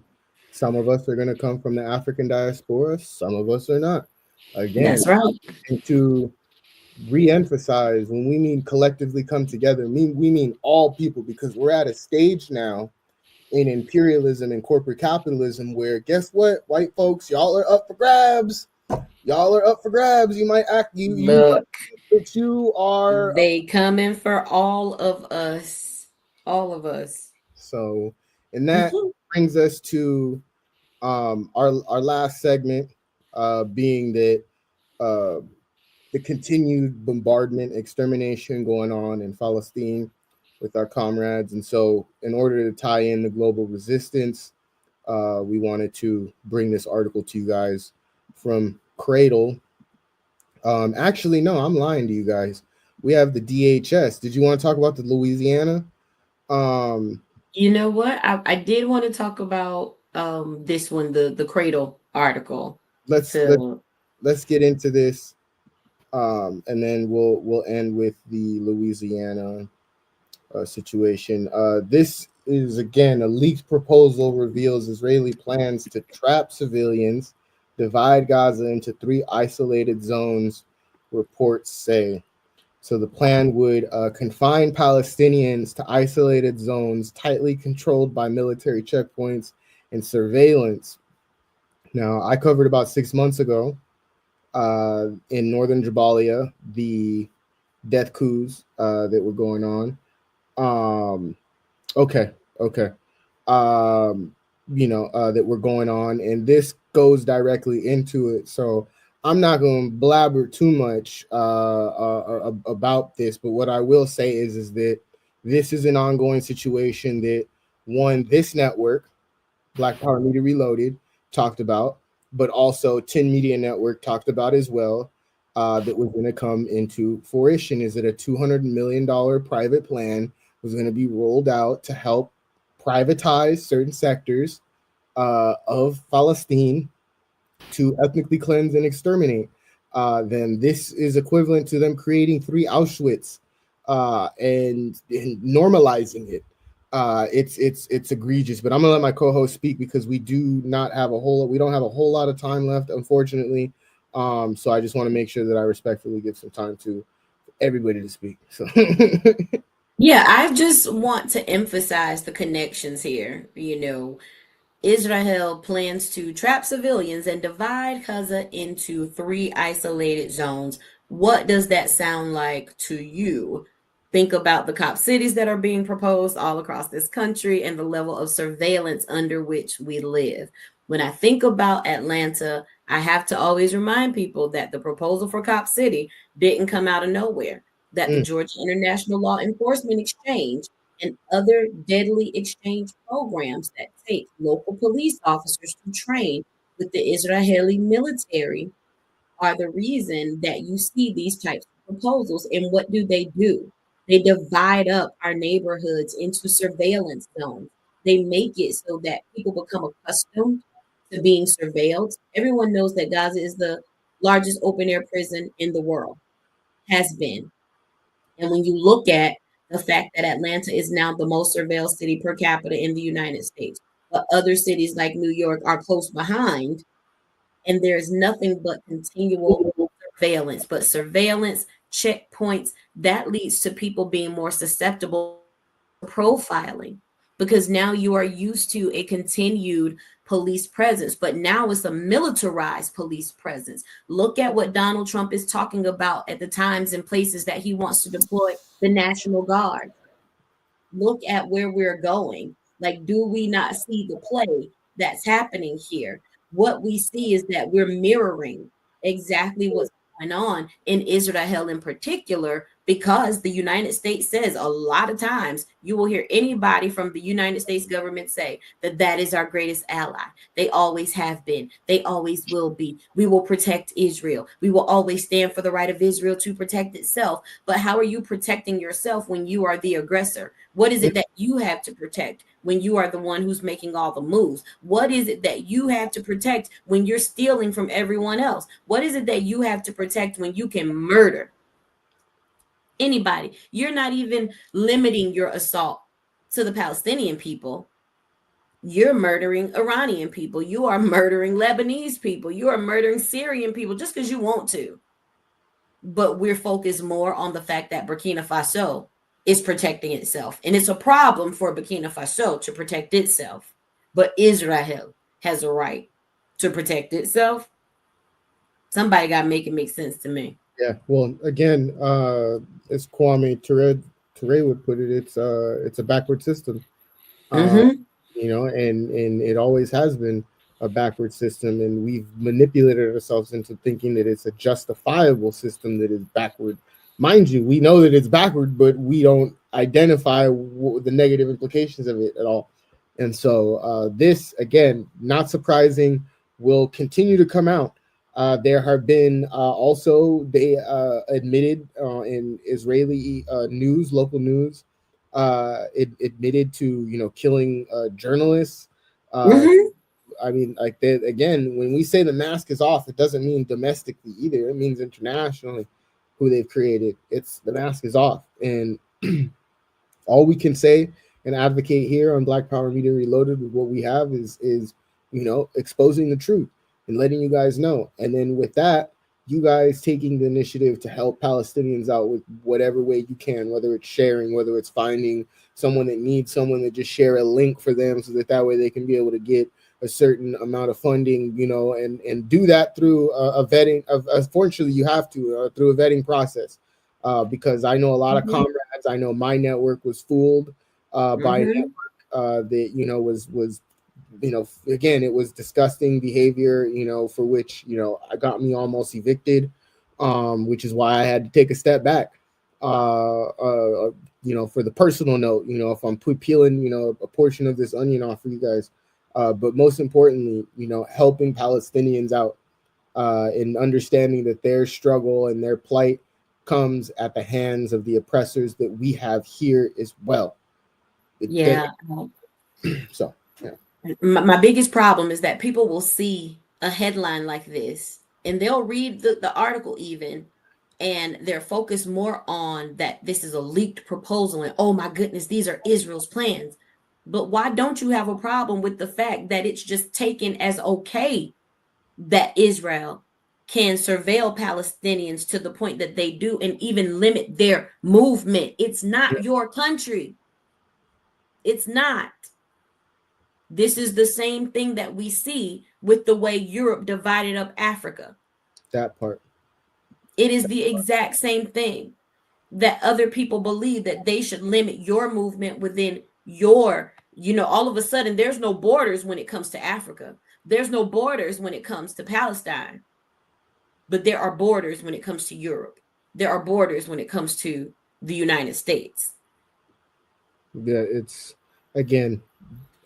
some of us are going to come from the African diaspora, some of us are not. Again, that's right. And to re-emphasize, when we mean collectively come together, we mean all people, because we're at a stage now in imperialism and corporate capitalism where, guess what, white folks, y'all are up for grabs. Y'all are up for grabs. You might act Look, but you are. They coming for all of us. All of us. So, and that brings us to our last segment, being that the continued bombardment, extermination going on in Palestine with our comrades. And so, in order to tie in the global resistance, we wanted to bring this article to you guys from Cradle. Actually, no, I'm lying to you guys. We have the DHS. Did you want to talk about the Louisiana? You know what? I did want to talk about this one, the Cradle article. Let's get into this, and then we'll end with the Louisiana situation. This is, again, a leaked proposal reveals Israeli plans to trap civilians, divide Gaza into 3 isolated zones, reports say. So the plan would confine Palestinians to isolated zones tightly controlled by military checkpoints and surveillance. Now, I covered about 6 months ago in northern Jabalia the death coups that were going on. That were going on, and this goes directly into it. So I'm not going to blabber too much about this, but what I will say is that this is an ongoing situation that, one, this network, Black Power Media Reloaded, talked about, but also 10 Media Network talked about as well, that was going to come into fruition. Is that a $200 million private plan was going to be rolled out to help privatize certain sectors of Palestine to ethnically cleanse and exterminate. Then this is equivalent to them creating 3 Auschwitz and normalizing it. It's egregious, but I'm gonna let my co-host speak because we don't have a whole lot of time left, unfortunately. So I just want to make sure that I respectfully give some time to everybody to speak. So yeah, I just want to emphasize the connections here. You know, Israel plans to trap civilians and divide Gaza into 3 isolated zones. What does that sound like to you? Think about the cop cities that are being proposed all across this country and the level of surveillance under which we live. When I think about Atlanta, I have to always remind people that the proposal for Cop City didn't come out of nowhere, that the Georgia International Law Enforcement Exchange and other deadly exchange programs that take local police officers to train with the Israeli military are the reason that you see these types of proposals. And what do? They divide up our neighborhoods into surveillance zones. They make it so that people become accustomed to being surveilled. Everyone knows that Gaza is the largest open air prison in the world, has been. And when you look at the fact that Atlanta is now the most surveilled city per capita in the United States, but other cities like New York are close behind, and there's nothing but continual surveillance, but surveillance, checkpoints, that leads to people being more susceptible to profiling, because now you are used to a continued police presence, but now it's a militarized police presence. Look at what Donald Trump is talking about at the times and places that he wants to deploy the National Guard. Look at where we're going. Like, do we not see the play that's happening here? What we see is that we're mirroring exactly what's going on in Israel in particular, because the United States says a lot of times you will hear anybody from the United States government say that that is our greatest ally. They always have been. They always will be. We will protect Israel. We will always stand for the right of Israel to protect itself. But how are you protecting yourself when you are the aggressor? What is it that you have to protect when you are the one who's making all the moves? What is it that you have to protect when you're stealing from everyone else? What is it that you have to protect when you can murder anybody? You're not even limiting your assault to the Palestinian people. You're murdering Iranian people. You are murdering Lebanese people. You are murdering Syrian people just because you want to. But we're focused more on the fact that Burkina Faso is protecting itself. And it's a problem for Burkina Faso to protect itself. But Israel has a right to protect itself. Somebody got to make it make sense to me. Yeah, well, again, as Kwame Ture would put it, it's a backward system. You know, and it always has been a backward system, and we've manipulated ourselves into thinking that it's a justifiable system that is backward. Mind you, we know that it's backward, but we don't identify the negative implications of it at all. And so this, again, not surprising, will continue to come out. There have been also, they admitted in Israeli news, local news, it admitted to, you know, killing journalists. I mean, like that, again, when we say the mask is off, it doesn't mean domestically either. It means internationally, who they've created. It's the mask is off. And all we can say and advocate here on Black Power Media Reloaded with what we have is, you know, exposing the truth and letting you guys know. And then with that, you guys taking the initiative to help Palestinians out with whatever way you can, whether it's sharing, whether it's finding someone that needs someone, to just share a link for them so that way they can be able to get a certain amount of funding, you know, and do that through a vetting. Unfortunately, you have to through a vetting process, because I know a lot of comrades. I know my network was fooled by a network that, you know, was you know, again, it was disgusting behavior, you know, for which, you know, I got me almost evicted, which is why I had to take a step back. You know, for the personal note, you know, if I'm peeling, you know, a portion of this onion off for you guys. But most importantly, you know, helping Palestinians out and understanding that their struggle and their plight comes at the hands of the oppressors that we have here as well. So, yeah. My biggest problem is that people will see a headline like this and they'll read the article even, and they're focused more on that this is a leaked proposal and, oh my goodness, these are Israel's plans. But why don't you have a problem with the fact that it's just taken as okay that Israel can surveil Palestinians to the point that they do and even limit their movement? It's not your country. It's not. This is the same thing that we see with the way Europe divided up Africa. That part. It is the exact same thing that other people believe that they should limit your movement within your, you know, all of a sudden there's no borders when it comes to Africa. There's no borders when it comes to Palestine. But there are borders when it comes to Europe. There are borders when it comes to the United States. Yeah, it's, again,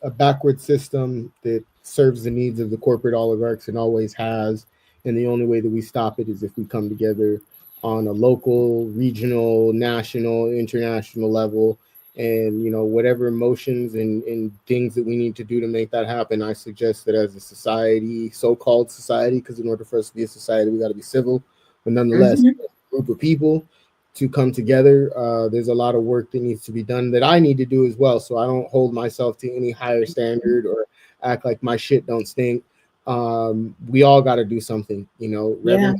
a backward system that serves the needs of the corporate oligarchs and always has. And the only way that we stop it is if we come together on a local, regional, national, international level. And, you know, whatever motions and things that we need to do to make that happen, I suggest that as a society, so-called society, because in order for us to be a society, we got to be civil, but nonetheless, a group of people to come together. There's a lot of work that needs to be done that I need to do as well. So I don't hold myself to any higher standard or act like my shit don't stink. We all got to do something, you know. Reverend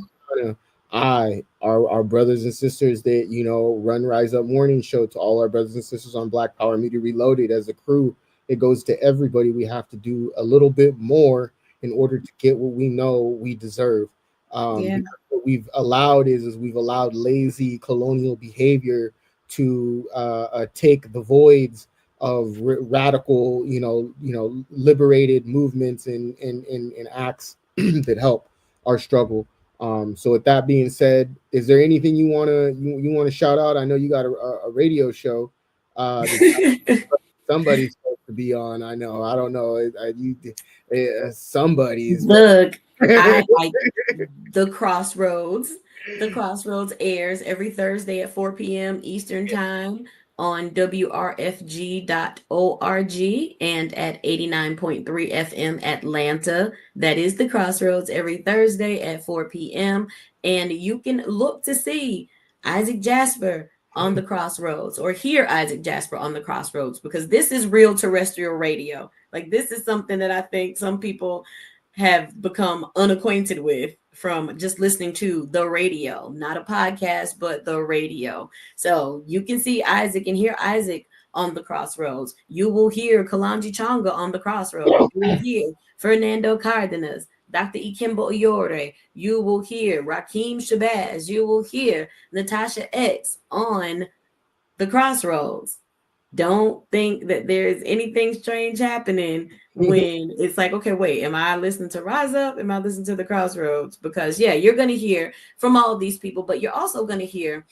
our brothers and sisters that, you know, run Rise Up Morning Show, to all our brothers and sisters on Black Power Media Reloaded, as a crew, it goes to everybody. We have to do a little bit more in order to get what we know we deserve. Yeah. What we've allowed is we've allowed lazy colonial behavior to take the voids of radical, liberated movements and acts that help our struggle. So with that being said, is there anything you wanna shout out? I know you got a radio show that somebody's supposed to be on. I know. I don't know. Somebody's. Look, I like the Crossroads. The Crossroads airs every Thursday at 4 p.m. Eastern Time on WRFG.org and at 89.3 FM Atlanta. That is the Crossroads every Thursday at 4 p.m. And you can look to see Isaac Jasper on the Crossroads, or hear Isaac Jasper on the Crossroads, because this is real terrestrial radio. Like, this is something that I think some people have become unacquainted with from just listening to the radio, not a podcast, but the radio. So you can see Isaac and hear Isaac on the Crossroads. You will hear Kalanji Changa on the Crossroads. You will hear Fernando Cardenas, Dr. Ikemba Oyore. You will hear Rakeem Shabazz. You will hear Natasha X on the Crossroads. Don't think that there's anything strange happening when it's like, okay, wait, am I listening to Rise Up? Am I listening to the Crossroads? Because yeah, you're going to hear from all of these people, but you're also going to hear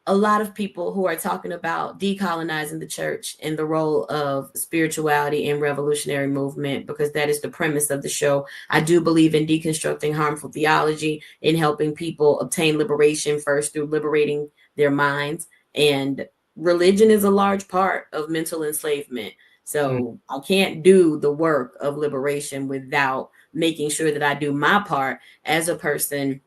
a lot of people who are talking about decolonizing the church and the role of spirituality in revolutionary movement, because that is the premise of the show. I do believe in deconstructing harmful theology, in helping people obtain liberation first through liberating their minds. And religion is a large part of mental enslavement. So I can't do the work of liberation without making sure that I do my part as a person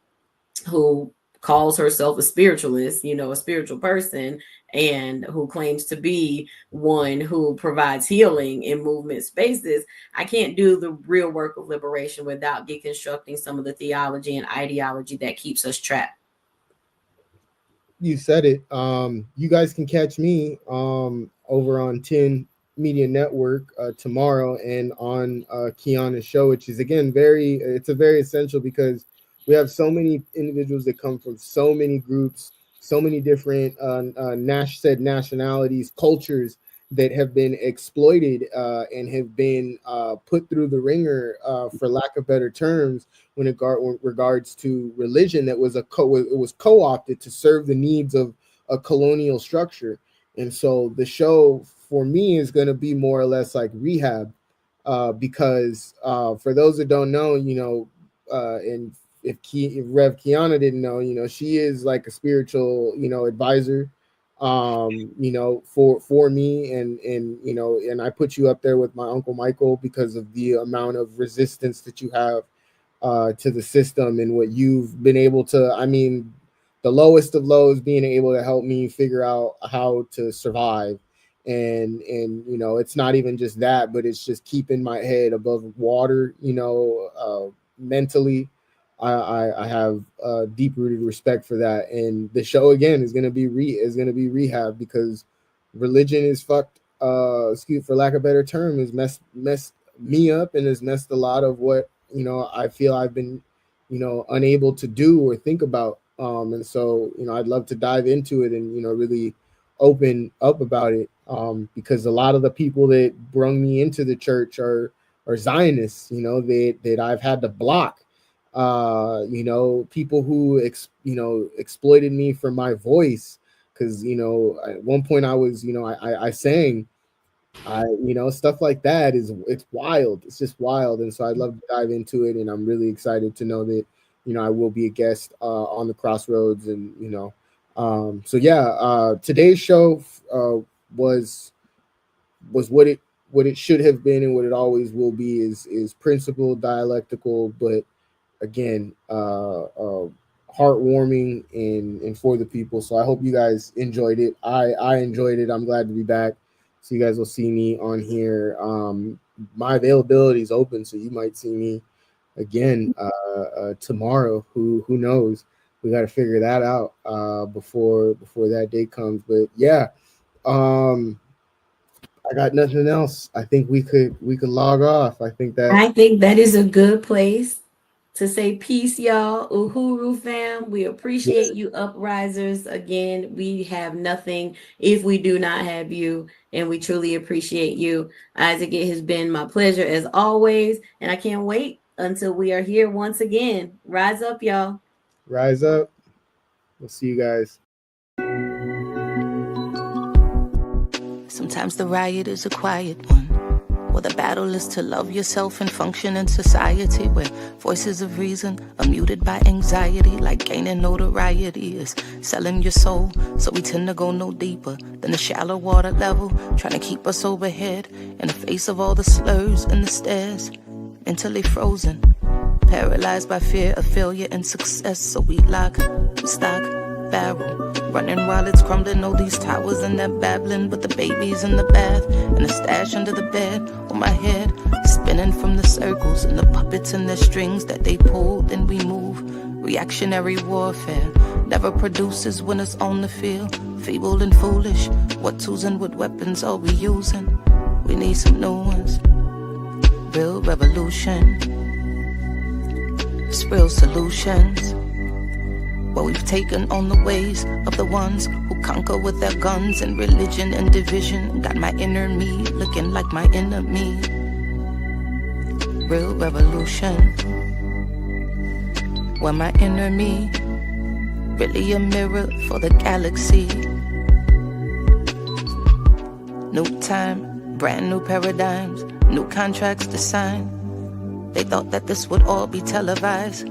who calls herself a spiritualist, a spiritual person, and who claims to be one who provides healing in movement spaces. I can't do the real work of liberation without deconstructing some of the theology and ideology that keeps us trapped. You said it. You guys can catch me over on 10 Media Network tomorrow, and on Kiana's show, which is again it's a very essential, because we have so many individuals that come from so many groups, so many different nationalities, cultures that have been exploited and have been put through the ringer, for lack of better terms, when it regards to religion that was co-opted to serve the needs of a colonial structure. And so the show for me is going to be more or less like rehab, because for those that don't know, and if Rev Kiana didn't know, she is like a spiritual, advisor, for me, and I put you up there with my Uncle Michael because of the amount of resistance that you have to the system, and what you've been able to, the lowest of lows, being able to help me figure out how to survive. And it's not even just that, but it's just keeping my head above water, mentally. I have deep-rooted respect for that, and the show again is gonna be rehab, because religion is fucked. Excuse for lack of a better term, is messed me up, and has messed a lot of what I feel I've been unable to do or think about. And so I'd love to dive into it and really open up about it, because a lot of the people that brung me into the church are Zionists, that I've had to block. People who exploited me for my voice, because at one point I was I sang, stuff like that it's wild. It's just wild. And so I'd love to dive into it, and I'm really excited to know that I will be a guest on the Crossroads. And so yeah, today's show was what it should have been, and what it always will be, is principled, dialectical, but again, heartwarming and for the people. So I hope you guys enjoyed it. I enjoyed it. I'm glad to be back. So you guys will see me on here. My availability is open, so you might see me again tomorrow. Who knows? to figure that out before that day comes. But yeah, I got nothing else. I think we could log off. I think that is a good place to say peace, y'all. Uhuru fam, we appreciate you uprisers. Again, we have nothing if we do not have you, and we truly appreciate you. Isaac, it has been my pleasure as always, and I can't wait until we are here once again. Rise up, y'all. Rise up. We'll see you guys. Sometimes the riot is a quiet one. Well, the battle is to love yourself and function in society where voices of reason are muted by anxiety, like gaining notoriety is selling your soul. So we tend to go no deeper than the shallow water level, trying to keep us overhead in the face of all the slurs and the stares, mentally frozen, paralyzed by fear of failure and success. So we lock, stock, barrel, running while it's crumbling. All these towers and they're babbling, but the baby's in the bath and the stash under the bed on my head, spinning from the circles and the puppets and the strings that they pull. Then we move. Reactionary warfare never produces winners on the field. Feeble and foolish. What tools and what weapons are we using? We need some new ones. Real revolution. It's real solutions. Well, we've taken on the ways of the ones who conquer with their guns and religion and division. Got my inner me looking like my enemy. Real revolution. Well, my inner me, really a mirror for the galaxy. New time, brand new paradigms, new contracts to sign. They thought that this would all be televised,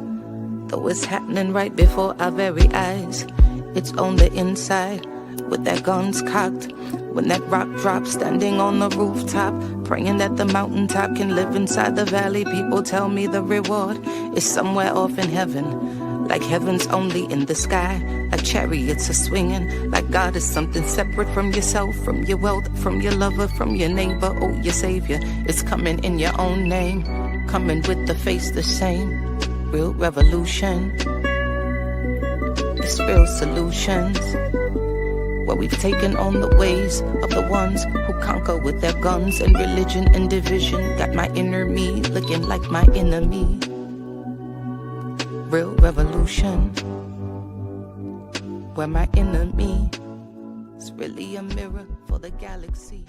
though it's happening right before our very eyes. It's on the inside, with their guns cocked. When that rock drops, standing on the rooftop, praying that the mountaintop can live inside the valley. People tell me the reward is somewhere off in heaven, like heaven's only in the sky, like chariots are swinging, like God is something separate from yourself, from your wealth, from your lover, from your neighbor. Oh, your savior is coming in your own name, coming with the face the same. Real revolution. It's real solutions. Well, we've taken on the ways of the ones who conquer with their guns and religion and division. Got my inner me looking like my enemy. Real revolution. Where my enemy is really a mirror for the galaxy.